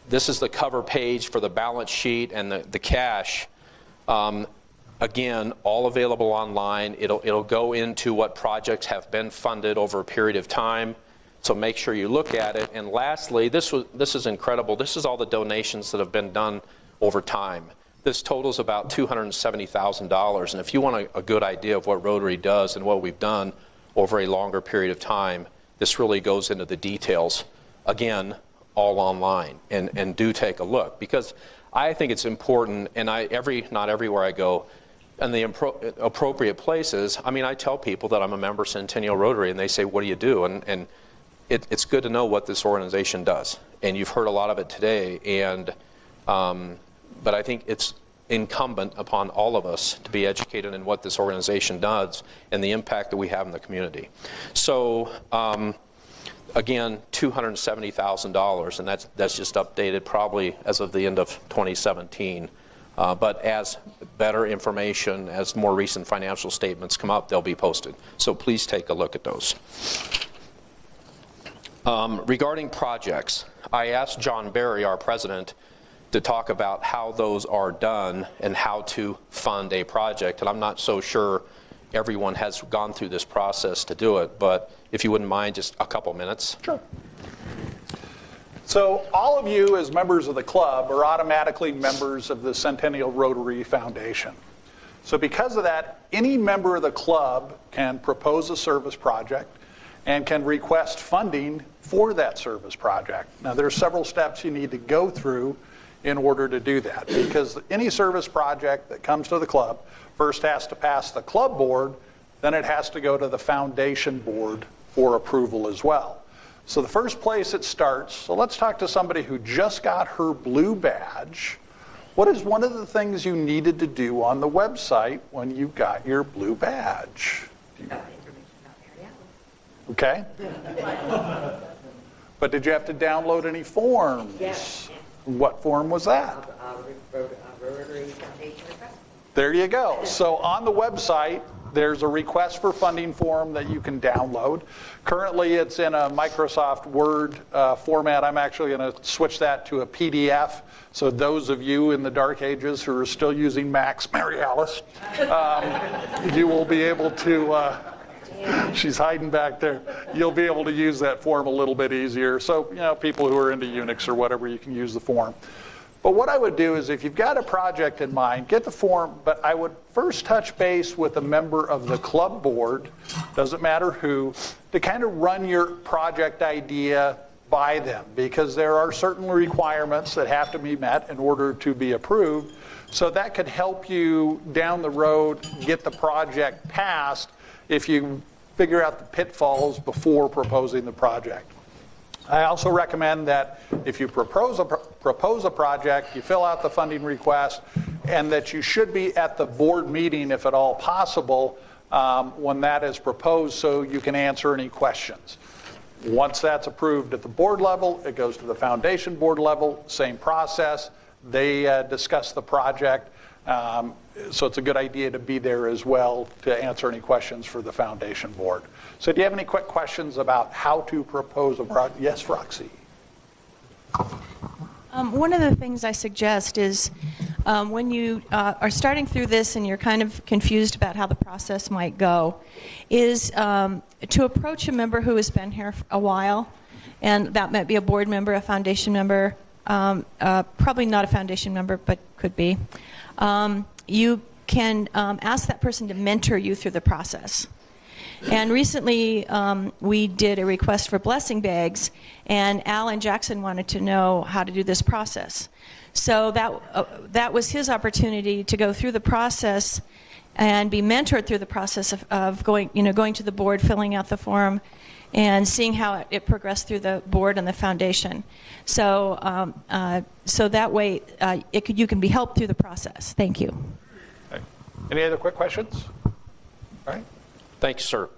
This is the cover page for the balance sheet and the cash. Again, all available online. It'll go into what projects have been funded over a period of time. So make sure you look at it. And lastly, this is incredible. This is all the donations that have been done over time. This totals about $270,000. And if you want a good idea of what Rotary does and what we've done over a longer period of time, this really goes into the details. Again, all online. And do take a look, because I think it's important, and not everywhere I go, in the appropriate places. I mean, I tell people that I'm a member of Centennial Rotary, and they say, what do you do? And it's good to know what this organization does. And you've heard a lot of it today. But I think it's incumbent upon all of us to be educated in what this organization does and the impact that we have in the community. So, again, $270,000, and that's just updated probably as of the end of 2017. But as better information, as more recent financial statements come up, they'll be posted. So please take a look at those. Regarding projects, I asked John Berry, our president, to talk about how those are done and how to fund a project. And I'm not so sure everyone has gone through this process to do it, but if you wouldn't mind, just a couple minutes. Sure. So all of you as members of the club are automatically members of the Centennial Rotary Foundation. So because of that, any member of the club can propose a service project, and can request funding for that service project. Now, there are several steps you need to go through in order to do that, because any service project that comes to the club first has to pass the club board, then it has to go to the foundation board for approval as well. So the first place it starts, so let's talk to somebody who just got her blue badge. What is one of the things you needed to do on the website when you got your blue badge? Okay. But did you have to download any forms? Yes. What form was that? Rotary Foundation request. There you go. So on the website, there's a request for funding form that you can download. Currently, it's in a Microsoft Word format. I'm actually going to switch that to a PDF. So those of you in the dark ages who are still using Macs, Mary Alice, you will be able to, she's hiding back there. You'll be able to use that form a little bit easier. So, you know, people who are into Unix or whatever, you can use the form. But what I would do is if you've got a project in mind, get the form, but I would first touch base with a member of the club board, doesn't matter who, to kind of run your project idea by them, because there are certain requirements that have to be met in order to be approved. So that could help you down the road get the project passed if you figure out the pitfalls before proposing the project. I also recommend that if you propose a project, you fill out the funding request, and that you should be at the board meeting, if at all possible, when that is proposed, so you can answer any questions. Once that's approved at the board level, it goes to the foundation board level, same process. They discuss the project. So it's a good idea to be there as well to answer any questions for the foundation board. So do you have any quick questions about how to propose a project? Yes, Roxy. One of the things I suggest is when you are starting through this and you're kind of confused about how the process might go, is to approach a member who has been here for a while, and that might be a board member, a foundation member, probably not a foundation member, but could be. You can ask that person to mentor you through the process. And recently, we did a request for blessing bags, and Alan Jackson wanted to know how to do this process. So that was his opportunity to go through the process and be mentored through the process of going to the board, filling out the form, and seeing how it progressed through the board and the foundation. So, so that way, you can be helped through the process. Thank you. Okay. Any other quick questions? All right. Thanks, sir.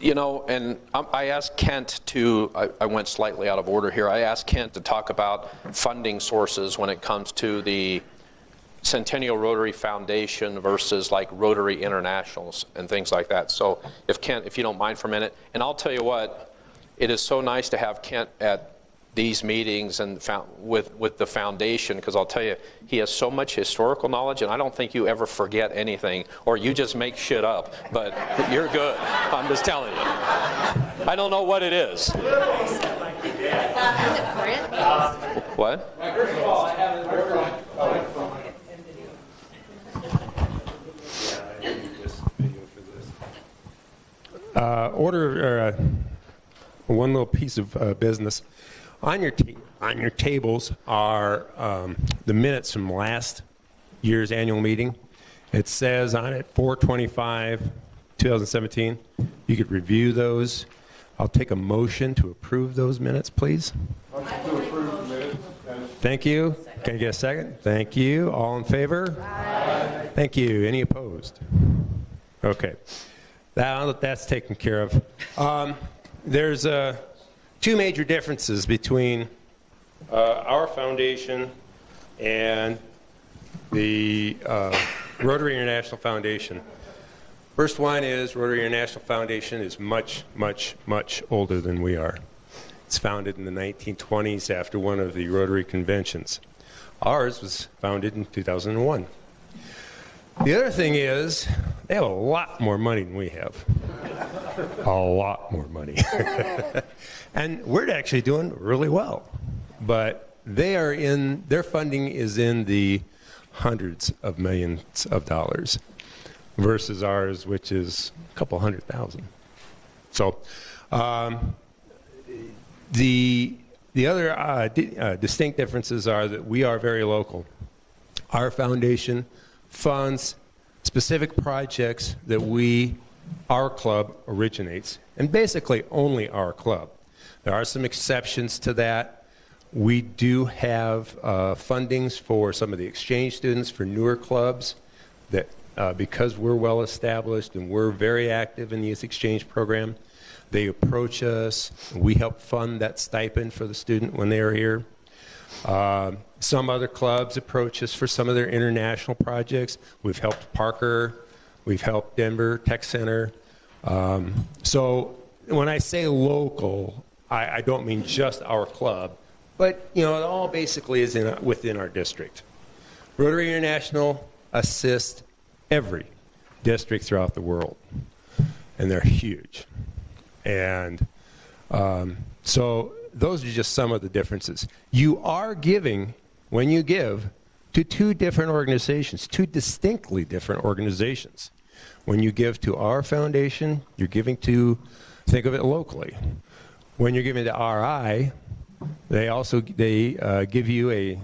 You know, and I asked Kent to, I went slightly out of order here, I asked Kent to talk about funding sources when it comes to the Centennial Rotary Foundation versus like Rotary Internationals and things like that. So if Kent, if you don't mind for a minute, and I'll tell you what, it is so nice to have Kent at these meetings and with the foundation, because I'll tell you, he has so much historical knowledge, and I don't think you ever forget anything, or you just make shit up, but you're good. I'm just telling you. I don't know what it is. What? First of all, I have it. One little piece of business. On your tables are the minutes from last year's annual meeting. It says on it 4/25/2017. You could review those. I'll take a motion to approve those minutes, please. Thank you. Can I get a second? Thank you. All in favor? Aye. Thank you. Any opposed? Okay. That's taken care of. There's two major differences between our foundation and the Rotary International Foundation. First one is Rotary International Foundation is much, much, much older than we are. It's founded in the 1920s after one of the Rotary conventions. Ours was founded in 2001. The other thing is they have a lot more money than we have. A lot more money. And we're actually doing really well. But their funding is in the hundreds of millions of dollars versus ours, which is a couple $100,000. So The other distinct differences are that we are very local. Our foundation funds specific projects that our club originates, and basically only our club. There are some exceptions to that. We do have fundings for some of the exchange students for newer clubs that because we're well established and we're very active in the youth exchange program, they approach us. We help fund that stipend for the student when they are here. Some other clubs approach us for some of their international projects. We've helped Parker. We've helped Denver Tech Center. So when I say local, I don't mean just our club, but it all basically is within our district. Rotary International assists every district throughout the world, and they're huge. And so those are just some of the differences. You are giving, when you give, to two different organizations, two distinctly different organizations. When you give to our foundation, you're giving to, think of it locally. When you're giving to RI, they give you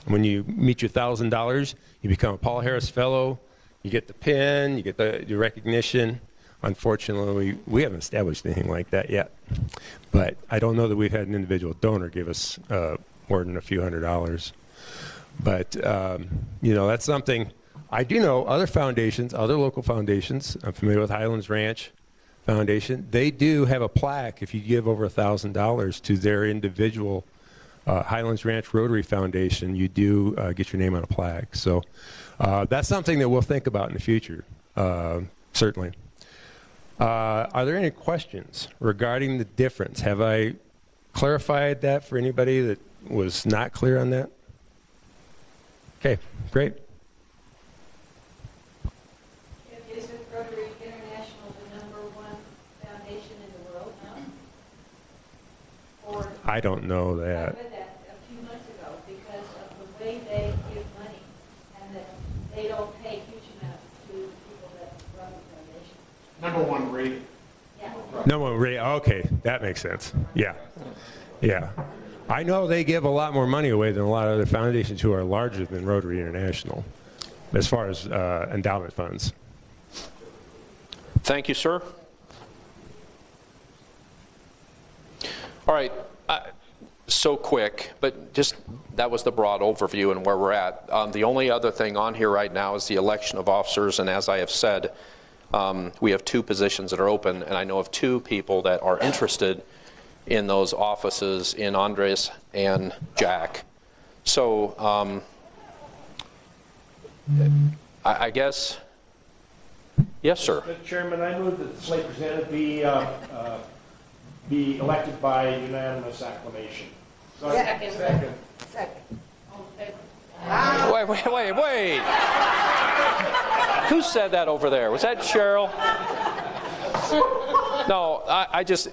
when you meet your $1,000, you become a Paul Harris Fellow, you get the pin, you get the recognition. Unfortunately, we haven't established anything like that yet. But I don't know that we've had an individual donor give us more than a few $100s. But, that's something. I do know other foundations, other local foundations. I'm familiar with Highlands Ranch Foundation. They do have a plaque if you give over $1,000 to their individual Highlands Ranch Rotary Foundation. You do get your name on a plaque. So that's something that we'll think about in the future, certainly. Are there any questions regarding the difference? Have I clarified that for anybody that was not clear on that? Okay, great. Isn't Rotary International the #1 foundation in the world now? Or I don't know I that. read that a few months ago because of the way they give money and that they don't pay huge amounts to people that run the foundation. #1 rating. Yeah. No one really. Okay, that makes sense. Yeah, yeah. I know they give a lot more money away than a lot of other foundations who are larger than Rotary International, as far as endowment funds. Thank you, sir. All right. So quick, but just that was the broad overview and where we're at. The only other thing on here right now is the election of officers, and as I have said, we have 2 positions that are open, and I know of 2 people that are interested in those offices in Andres and Jack. So I guess, yes, sir. Mr. Chairman, I move that the slate presented be elected by unanimous acclamation. Second. Second. Wait. Who said that over there? Was that Cheryl? No,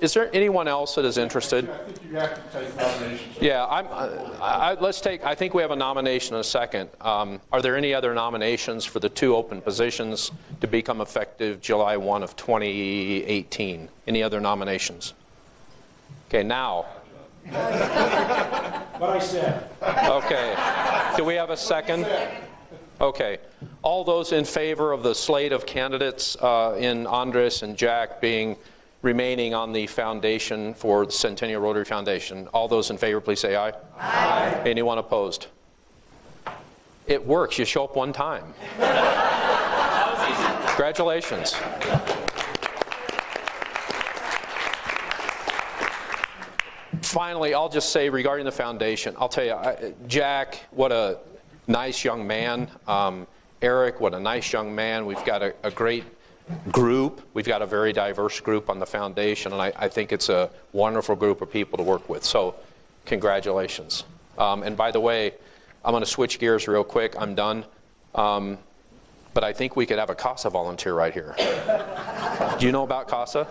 is there anyone else that is interested? I think you have to take nominations. Yeah, I think we have a nomination in a second. Are there any other nominations for the 2 open positions to become effective July 1 of 2018? Any other nominations? Okay, now. What I said. Okay. Do we have a second? Okay. All those in favor of the slate of candidates in Andres and Jack remaining on the foundation for the Centennial Rotary Foundation, all those in favor, please say aye. Aye. Anyone opposed? It works. You show up one time. Congratulations. Finally, I'll just say regarding the foundation, I'll tell you, Jack, what a nice young man. Eric, what a nice young man. We've got a great group. We've got a very diverse group on the foundation, and I think it's a wonderful group of people to work with. So congratulations. And by the way, I'm going to switch gears real quick. I'm done. But I think we could have a CASA volunteer right here. Do you know about CASA?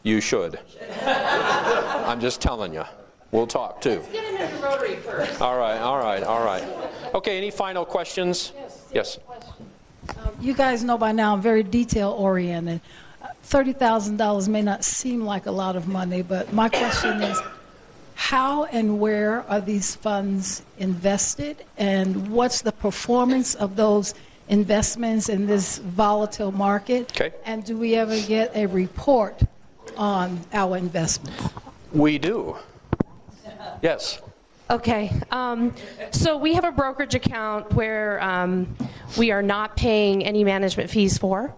You should. I'm just telling you. We'll talk too. Let's get him into Rotary first. All right. Okay, any final questions? Yes. You guys know by now I'm very detail oriented. $30,000 may not seem like a lot of money, but my question is, how and where are these funds invested, and what's the performance of those investments in this volatile market? Okay. And do we ever get a report on our investment? We do. Yes. Okay, so we have a brokerage account where we are not paying any management fees for,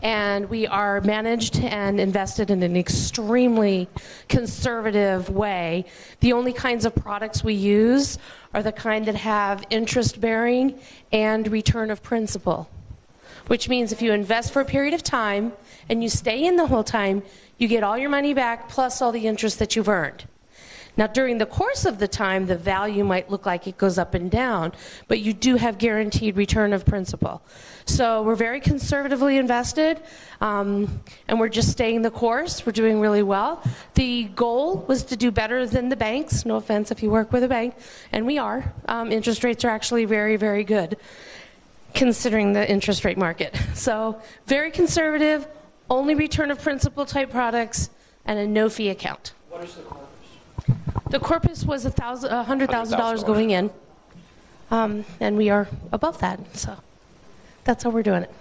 and we are managed and invested in an extremely conservative way. The only kinds of products we use are the kind that have interest bearing and return of principal, which means if you invest for a period of time and you stay in the whole time, you get all your money back plus all the interest that you've earned. Now, during the course of the time, the value might look like it goes up and down, but you do have guaranteed return of principal. So we're very conservatively invested, and we're just staying the course. We're doing really well. The goal was to do better than the banks. No offense if you work with a bank, and we are. Interest rates are actually very, very good, considering the interest rate market. So very conservative, only return of principal type products, and a no-fee account. What is the corpus? The corpus was $100,000 going in, and we are above that, so that's how we're doing it.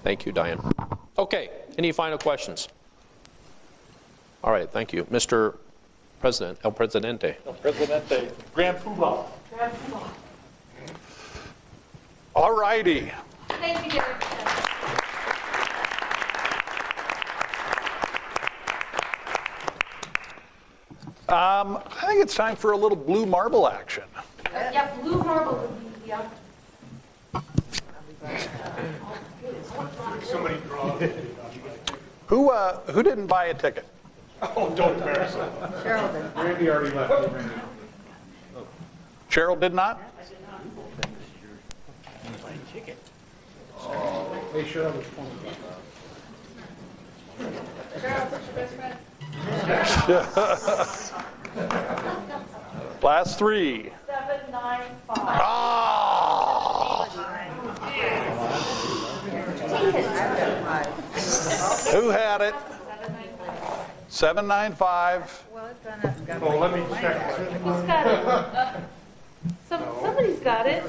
Thank you, Diane. Okay, any final questions? All right, thank you. Mr. President, El Presidente. El Presidente, Grand Poobah. All righty. Thank you, Derek. I think it's time for a little blue marble action. Yeah, blue marble would be, yeah. Somebody draw. Who didn't buy a ticket? Oh, don't embarrass him. Cheryl did. Randy already left. Cheryl did not? Hey, Cheryl was 20. Cheryl, what's your best friend? Last three. 795. Ah! Who had it? 795. Oh, let me check. Who's got it? Somebody's got it.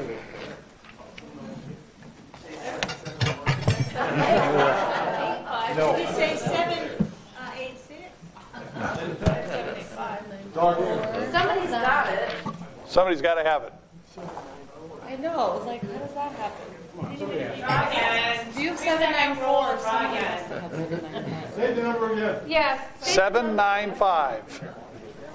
No. Did you say 786? Somebody's got it. Somebody's got to have it. I know. I was like, how does that happen? Do you have 794? Say the number again. Yes. 795.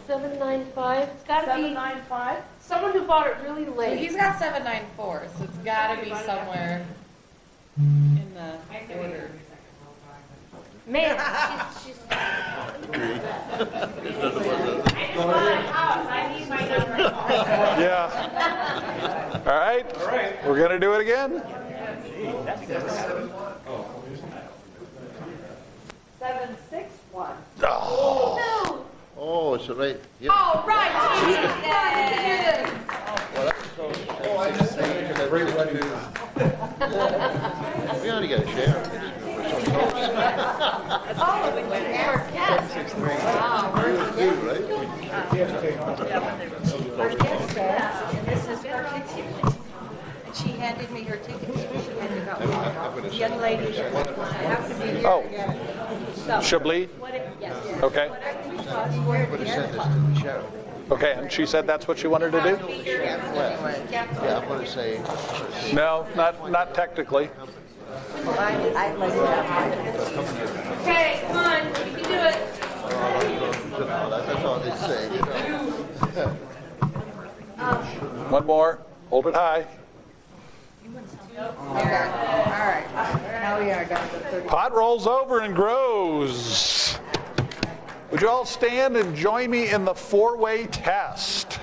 795. It's got to be 795. Someone who bought it really late. He's got 794, so it's got to be somewhere in the order. Man, she's Yeah. All right. We're going to do it again. 761. Oh. No. Oh, it's right. Yep. Oh, right. Oh, I just say, because I really want to. We only got a share. We're so close. Oh, we went there. Yes. Wow. You, right? Our guest said, and this is her ticket. And she handed me her ticket. She handed it out. The young lady that happened to be here Oh. again. Chablis? Yes. Okay. Okay, and she said that's what she wanted to do? Yeah, I'm going to say. No, not technically. I let it out. Okay, come on. You can do it. That's all they say, you know. One more. Hold it high. All right. Now we are down to 30. Pot rolls over and grows. Would you all stand and join me in the four-way test?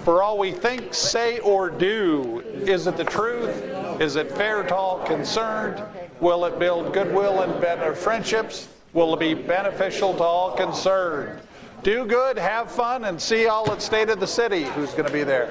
For all we think, say, or do, is it the truth? Is it fair to all concerned? Will it build goodwill and better friendships? Will it be beneficial to all concerned? Do good, have fun, and see all at State of the City. Who's going to be there?